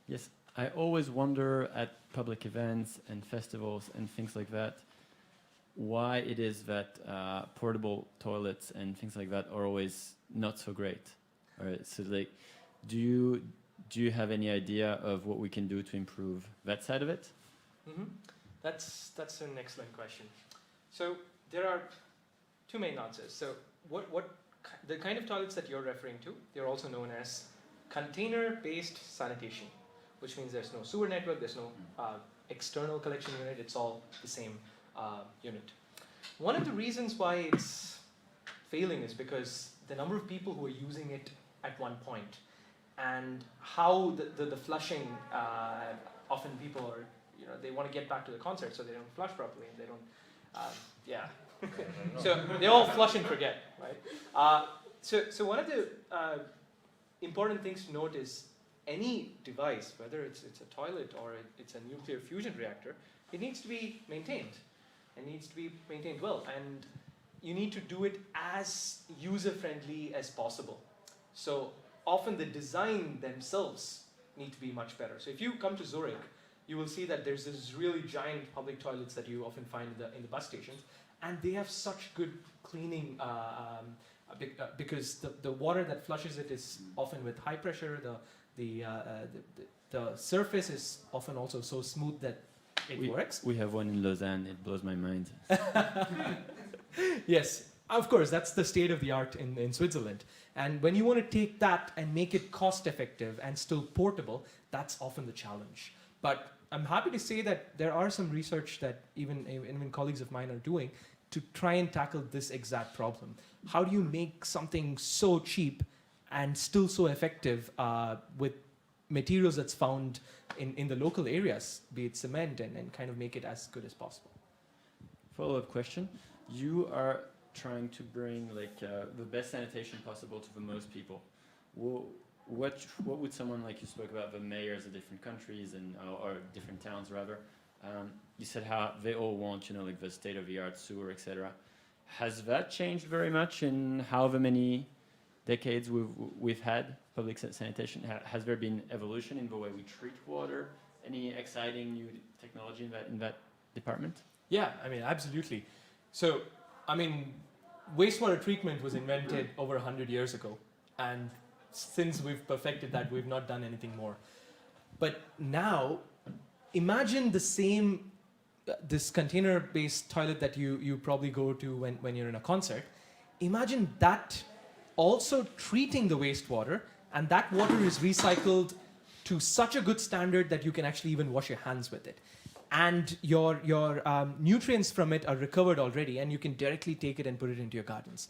Yes, I always wonder at public events and festivals and things like that, why it is that portable toilets and things like that are always not so great. All right, so like, do you have any idea of what we can do to improve that side of it? Mm-hmm. That's an excellent question. So there are two main answers. So the kind of toilets that you're referring to, they're also known as container-based sanitation, which means there's no sewer network, there's no external collection unit, it's all the same unit. One of the reasons why it's failing is because the number of people who are using it at one point, and how the flushing, often people are, they want to get back to the concert, so they don't flush properly, and they don't, so they all flush and forget, right? So one of the important things to note is any device, whether it's a toilet or it's a nuclear fusion reactor, it needs to be maintained. It needs to be maintained well, and you need to do it as user-friendly as possible. So often the design themselves need to be much better. So if you come to Zurich, you will see that there's this really giant public toilets that you often find in the bus stations, and they have such good cleaning because the water that flushes it is often with high pressure. The surface is often also so smooth that it works. We have one in Lausanne. It blows my mind. Yes, of course, that's the state of the art in Switzerland. And when you want to take that and make it cost effective and still portable, that's often the challenge. But I'm happy to say that there are some research that even colleagues of mine are doing to try and tackle this exact problem. How do you make something so cheap and still so effective with materials that's found in the local areas, be it cement, and kind of make it as good as possible? Follow-up question. You are trying to bring the best sanitation possible to the most people. What would someone like you spoke about the mayors of different countries or different towns rather? You said how they all want like the state-of-the-art sewer, etc. Has that changed very much in however many decades we've had public sanitation? Has there been evolution in the way we treat water? Any exciting new technology in that department? Yeah, absolutely. So, wastewater treatment was invented over 100 years ago, and since we've perfected that, we've not done anything more. But now, imagine the same, this container-based toilet that you probably go to when you're in a concert. Imagine that also treating the wastewater, and that water is recycled to such a good standard that you can actually even wash your hands with it. And your nutrients from it are recovered already, and you can directly take it and put it into your gardens.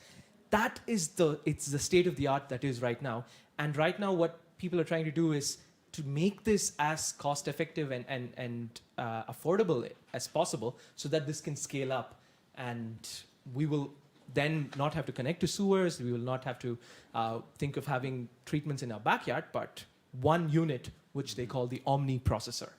That is it's the state of the art that is right now. And right now what people are trying to do is to make this as cost effective and affordable as possible so that this can scale up. And we will then not have to connect to sewers, we will not have to think of having treatments in our backyard, but one unit, which they call the Omni processor.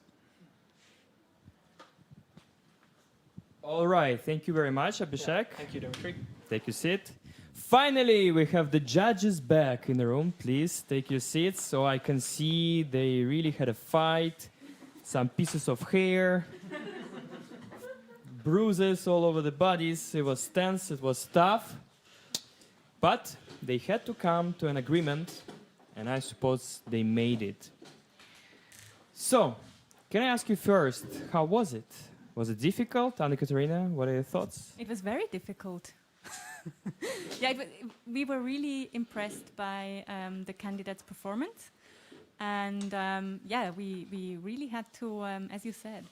All right, thank you very much, Abhishek. Yeah, thank you, Dimitri. Take your seat. Finally, we have the judges back in the room. Please take your seats so I can see they really had a fight. Some pieces of hair, bruises all over the bodies. It was tense, it was tough. But they had to come to an agreement, and I suppose they made it. So, can I ask you first, how was it? Was it difficult? Anna-Katarina, what are your thoughts? It was very difficult. We were really impressed by the candidates' performance. And we really had to, as you said,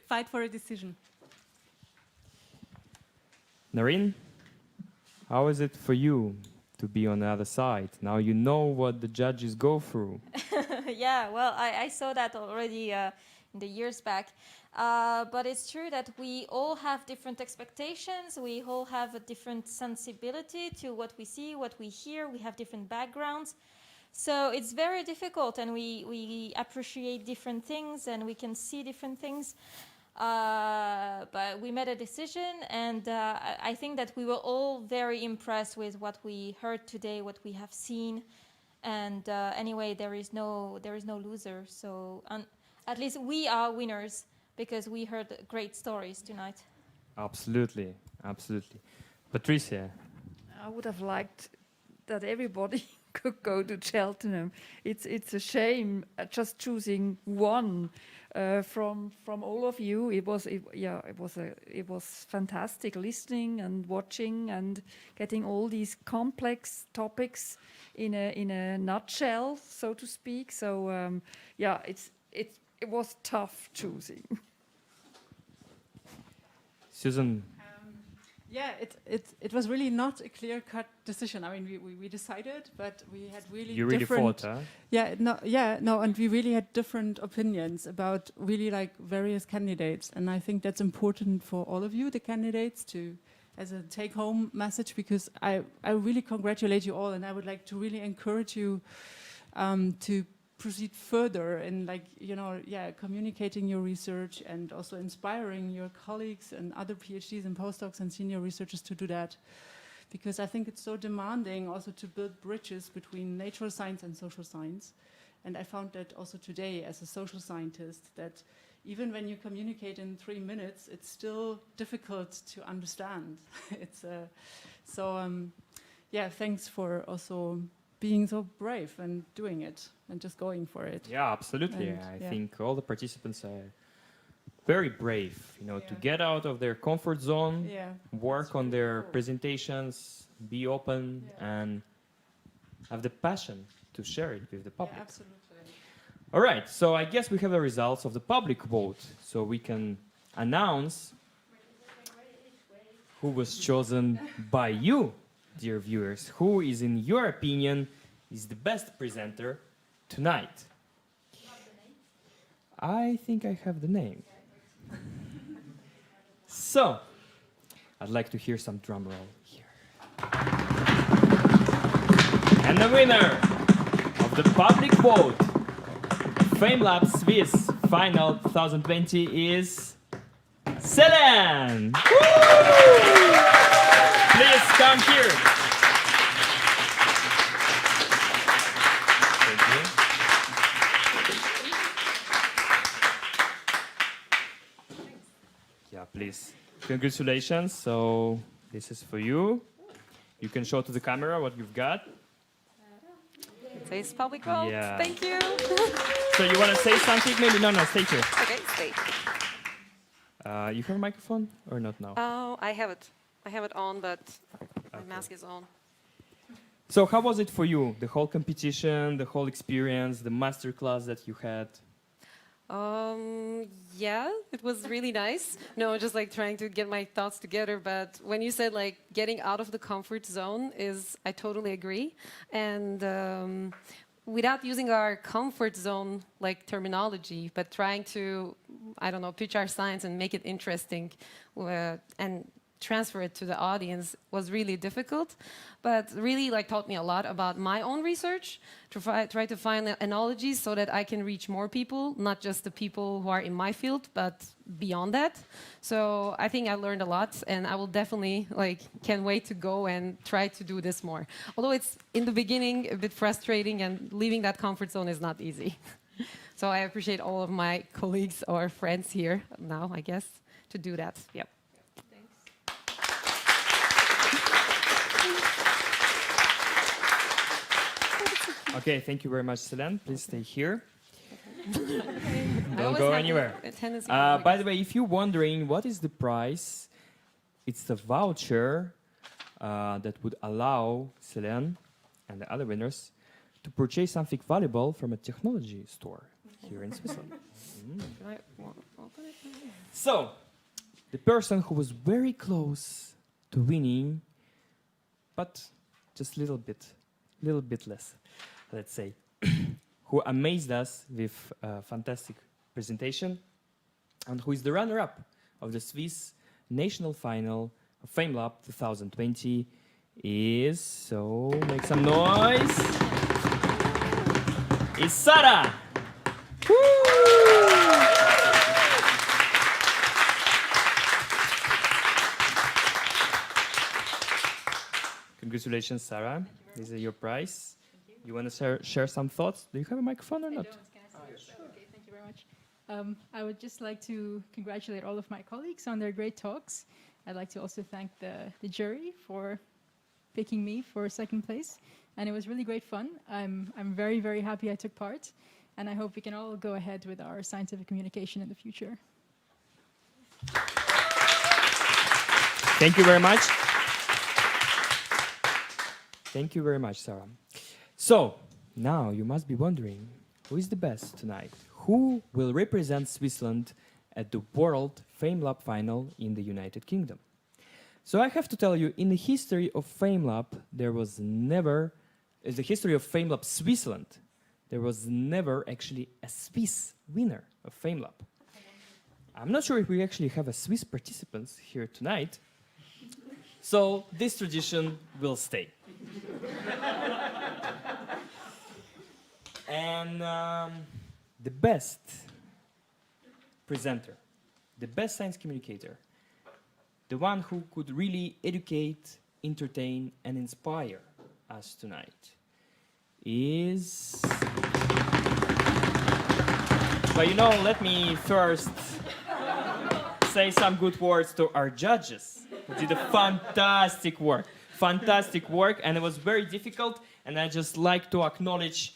fight for a decision. Narine, how is it for you to be on the other side? Now you know what the judges go through. Yeah, well, I saw that already in the years back. But it's true that we all have different expectations. We all have a different sensibility to what we see, what we hear. We have different backgrounds. So it's very difficult, and we appreciate different things, and we can see different things. But we made a decision, and I think that we were all very impressed with what we heard today, what we have seen. And anyway, there is no loser. So at least we are winners, because we heard great stories tonight. Absolutely, absolutely. Patricia? I would have liked that everybody could go to Cheltenham. It's a shame just choosing one from all of you. It was fantastic listening and watching and getting all these complex topics in a nutshell, so to speak. So it was tough choosing. Susan. Yeah, it was really not a clear-cut decision. I mean, we decided, but we had really you really different... fought, huh? And we really had different opinions about really like various candidates, and I think that's important for all of you, the candidates, to as a take-home message, because I really congratulate you all, and I would like to really encourage you to proceed further in communicating your research and also inspiring your colleagues and other PhDs and postdocs and senior researchers to do that, because I think it's so demanding also to build bridges between natural science and social science. And I found that also today as a social scientist, that even when you communicate in 3 minutes, it's still difficult to understand. Thanks for also being so brave and doing it and just going for it. Yeah, absolutely. And, I think all the participants are very brave, to get out of their comfort zone, work on their presentations, be open, and have the passion to share it with the public. Yeah, absolutely. All right, so I guess we have the results of the public vote, so we can announce who was chosen by you, dear viewers. Who is, in your opinion, is the best presenter tonight? I think I have the name. So, I'd like to hear some drum roll here. And the winner of the public vote, FameLab Swiss Final 2020 is Celia. Please come here. Thank you. Yeah, please. Congratulations. So this is for you. You can show to the camera what you've got. It says public vote. Yeah. Thank you. So you want to say something? Maybe no, stay here. Okay, stay. You have a microphone or not now? Oh, I have it. I have it on, but my mask is on. So how was it for you? The whole competition, the whole experience, the masterclass that you had? Yeah, it was really nice. No, just like trying to get my thoughts together. But when you said like getting out of the comfort zone I totally agree. And without using our comfort zone like terminology, but trying to, pitch our science and make it interesting and transfer it to the audience was really difficult, but really taught me a lot about my own research, to try to find analogies so that I can reach more people, not just the people who are in my field, but beyond that. So I think I learned a lot, and I will definitely can't wait to go and try to do this more. Although it's in the beginning a bit frustrating, and leaving that comfort zone is not easy. So I appreciate all of my colleagues or friends here now, I guess, to do that. Yep. Okay, thank you very much, Celia. Please stay here. Don't go anywhere. By the way, if you're wondering what is the prize, it's the voucher that would allow Celia and the other winners to purchase something valuable from a technology store here in Switzerland. So, the person who was very close to winning, but just a little bit less, let's say, who amazed us with a fantastic presentation, and who is the runner-up of the Swiss National Final of FameLab 2020 is, so make some noise, is Sarah. Congratulations, Sarah. This is your prize. You want to share some thoughts? Do you have a microphone or not? Okay, thank you very much. I would just like to congratulate all of my colleagues on their great talks. I'd like to also thank the jury for picking me for second place. And it was really great fun. I'm very, very happy I took part. And I hope we can all go ahead with our scientific communication in the future. Thank you very much. Thank you very much, Sarah. So, now you must be wondering, who is the best tonight? Who will represent Switzerland at the World FameLab Final in the United Kingdom? So I have to tell you, in the history of FameLab, there was never, in the history of FameLab Switzerland, there was never actually a Swiss winner of FameLab. I'm not sure if we actually have a Swiss participants here tonight, so this tradition will stay. And the best presenter, the best science communicator, the one who could really educate, entertain, and inspire us tonight is... But you know, let me first say some good words to our judges, who did a fantastic work, and it was very difficult, and I just like to acknowledge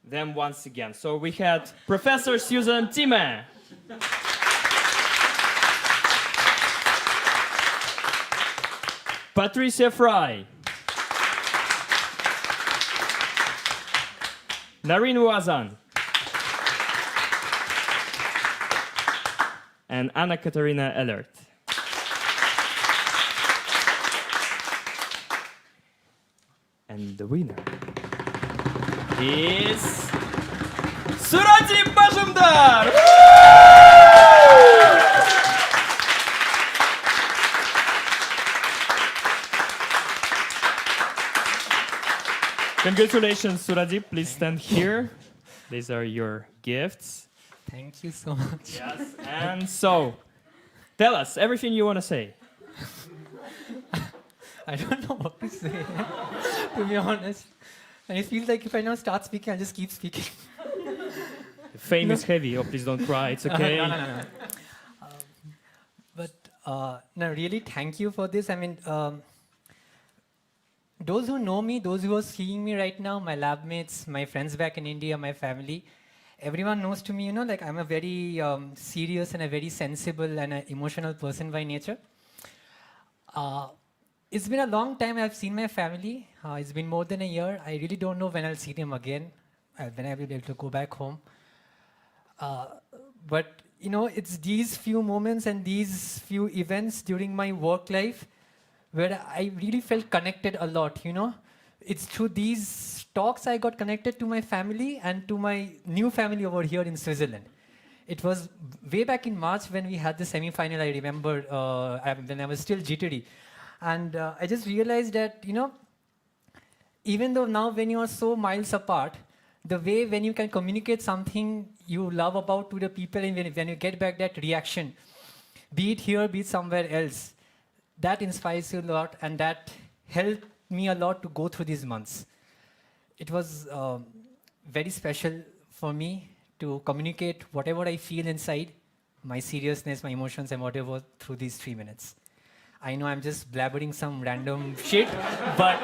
them once again. So we had Professor Susan Thieme, Patricia Fry, Nadine Wazon, and Anna Katarina Ellert. And the winner is Suratip Majumdar! Congratulations, Suradip. Please stand here. These are your gifts. Thank you so much. Yes. And so, tell us everything you want to say. I don't know what to say, to be honest. And it feels like if I now start speaking, I'll just keep speaking. The fame is heavy. Oh, please don't cry. It's okay. No. No, really, thank you for this. I mean, those who know me, those who are seeing me right now, my lab mates, my friends back in India, my family, everyone knows to me, you know, like I'm a very serious and a very sensible and an emotional person by nature. It's been a long time I've seen my family. It's been more than a year. I really don't know when I'll see them again, when I will be able to go back home. But, you know, it's these few moments and these few events during my work life where I really felt connected a lot, you know. It's through these talks I got connected to my family and to my new family over here in Switzerland. It was way back in March when we had the semi-final, I remember, when I was still jittery. And I just realized that, you know, even though now when you are so miles apart, the way when you can communicate something you love about to the people and when you get back that reaction, be it here, be it somewhere else, that inspires you a lot and that helped me a lot to go through these months. It was very special for me to communicate whatever I feel inside, my seriousness, my emotions and whatever through these 3 minutes. I know I'm just blabbering some random shit, but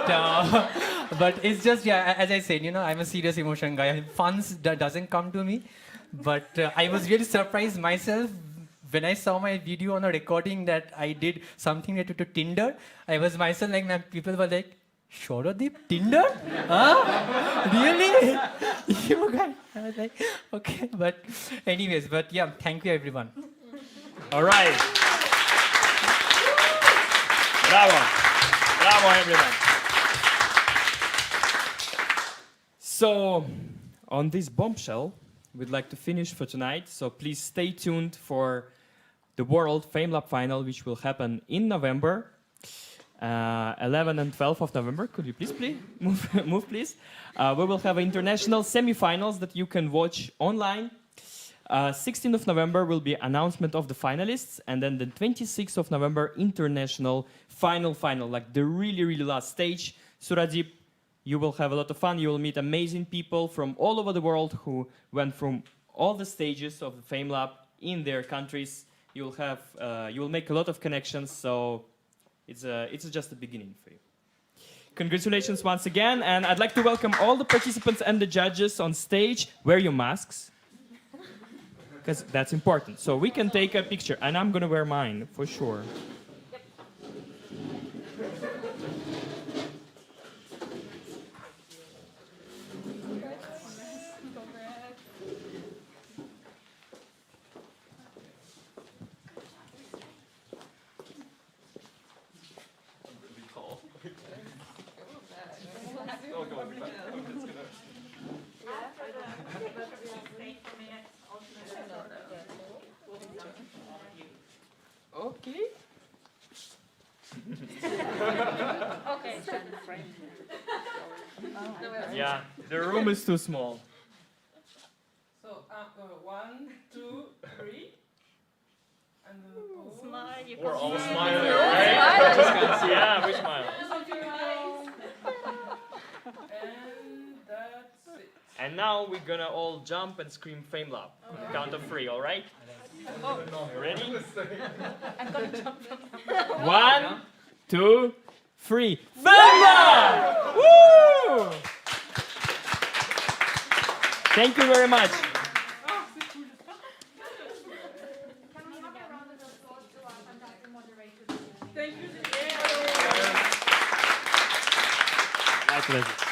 it's just, yeah, as I said, you know, I'm a serious emotion guy. Fun doesn't come to me, but I was really surprised myself when I saw my video on a recording that I did something related to Tinder. I was myself like, man, people were like, Shorodip, Tinder? Huh? Really? You guys? I was like, okay, but anyways, but yeah, thank you everyone. All right. Bravo. Bravo, everyone. So, on this bombshell, we'd like to finish for tonight. So please stay tuned for the World FameLab Final, which will happen in November, 11 and 12 of November. Could you please move, please? We will have international semi-finals that you can watch online. 16th of November will be announcement of the finalists, and then the 26th of November, international final, like the really last stage. Suradip, you will have a lot of fun. You will meet amazing people from all over the world who went from all the stages of the FameLab in their countries. You will make a lot of connections, so it's just the beginning for you. Congratulations once again, and I'd like to welcome all the participants and the judges on stage. Wear your masks, because that's important. So we can take a picture, and I'm gonna wear mine, for sure. Okay. Okay. Yeah, the room is too small. So 1, 2, 3. And smile. You We're all can smiling, smile. right? Just can't see. Yeah, we smile. And that's it. And now we're gonna all jump and scream FameLab. Count of 3, all right? Ready? I'm gonna jump from 1, 2, 3. FameLab! Woo! Thank you very much. Thank you. My pleasure.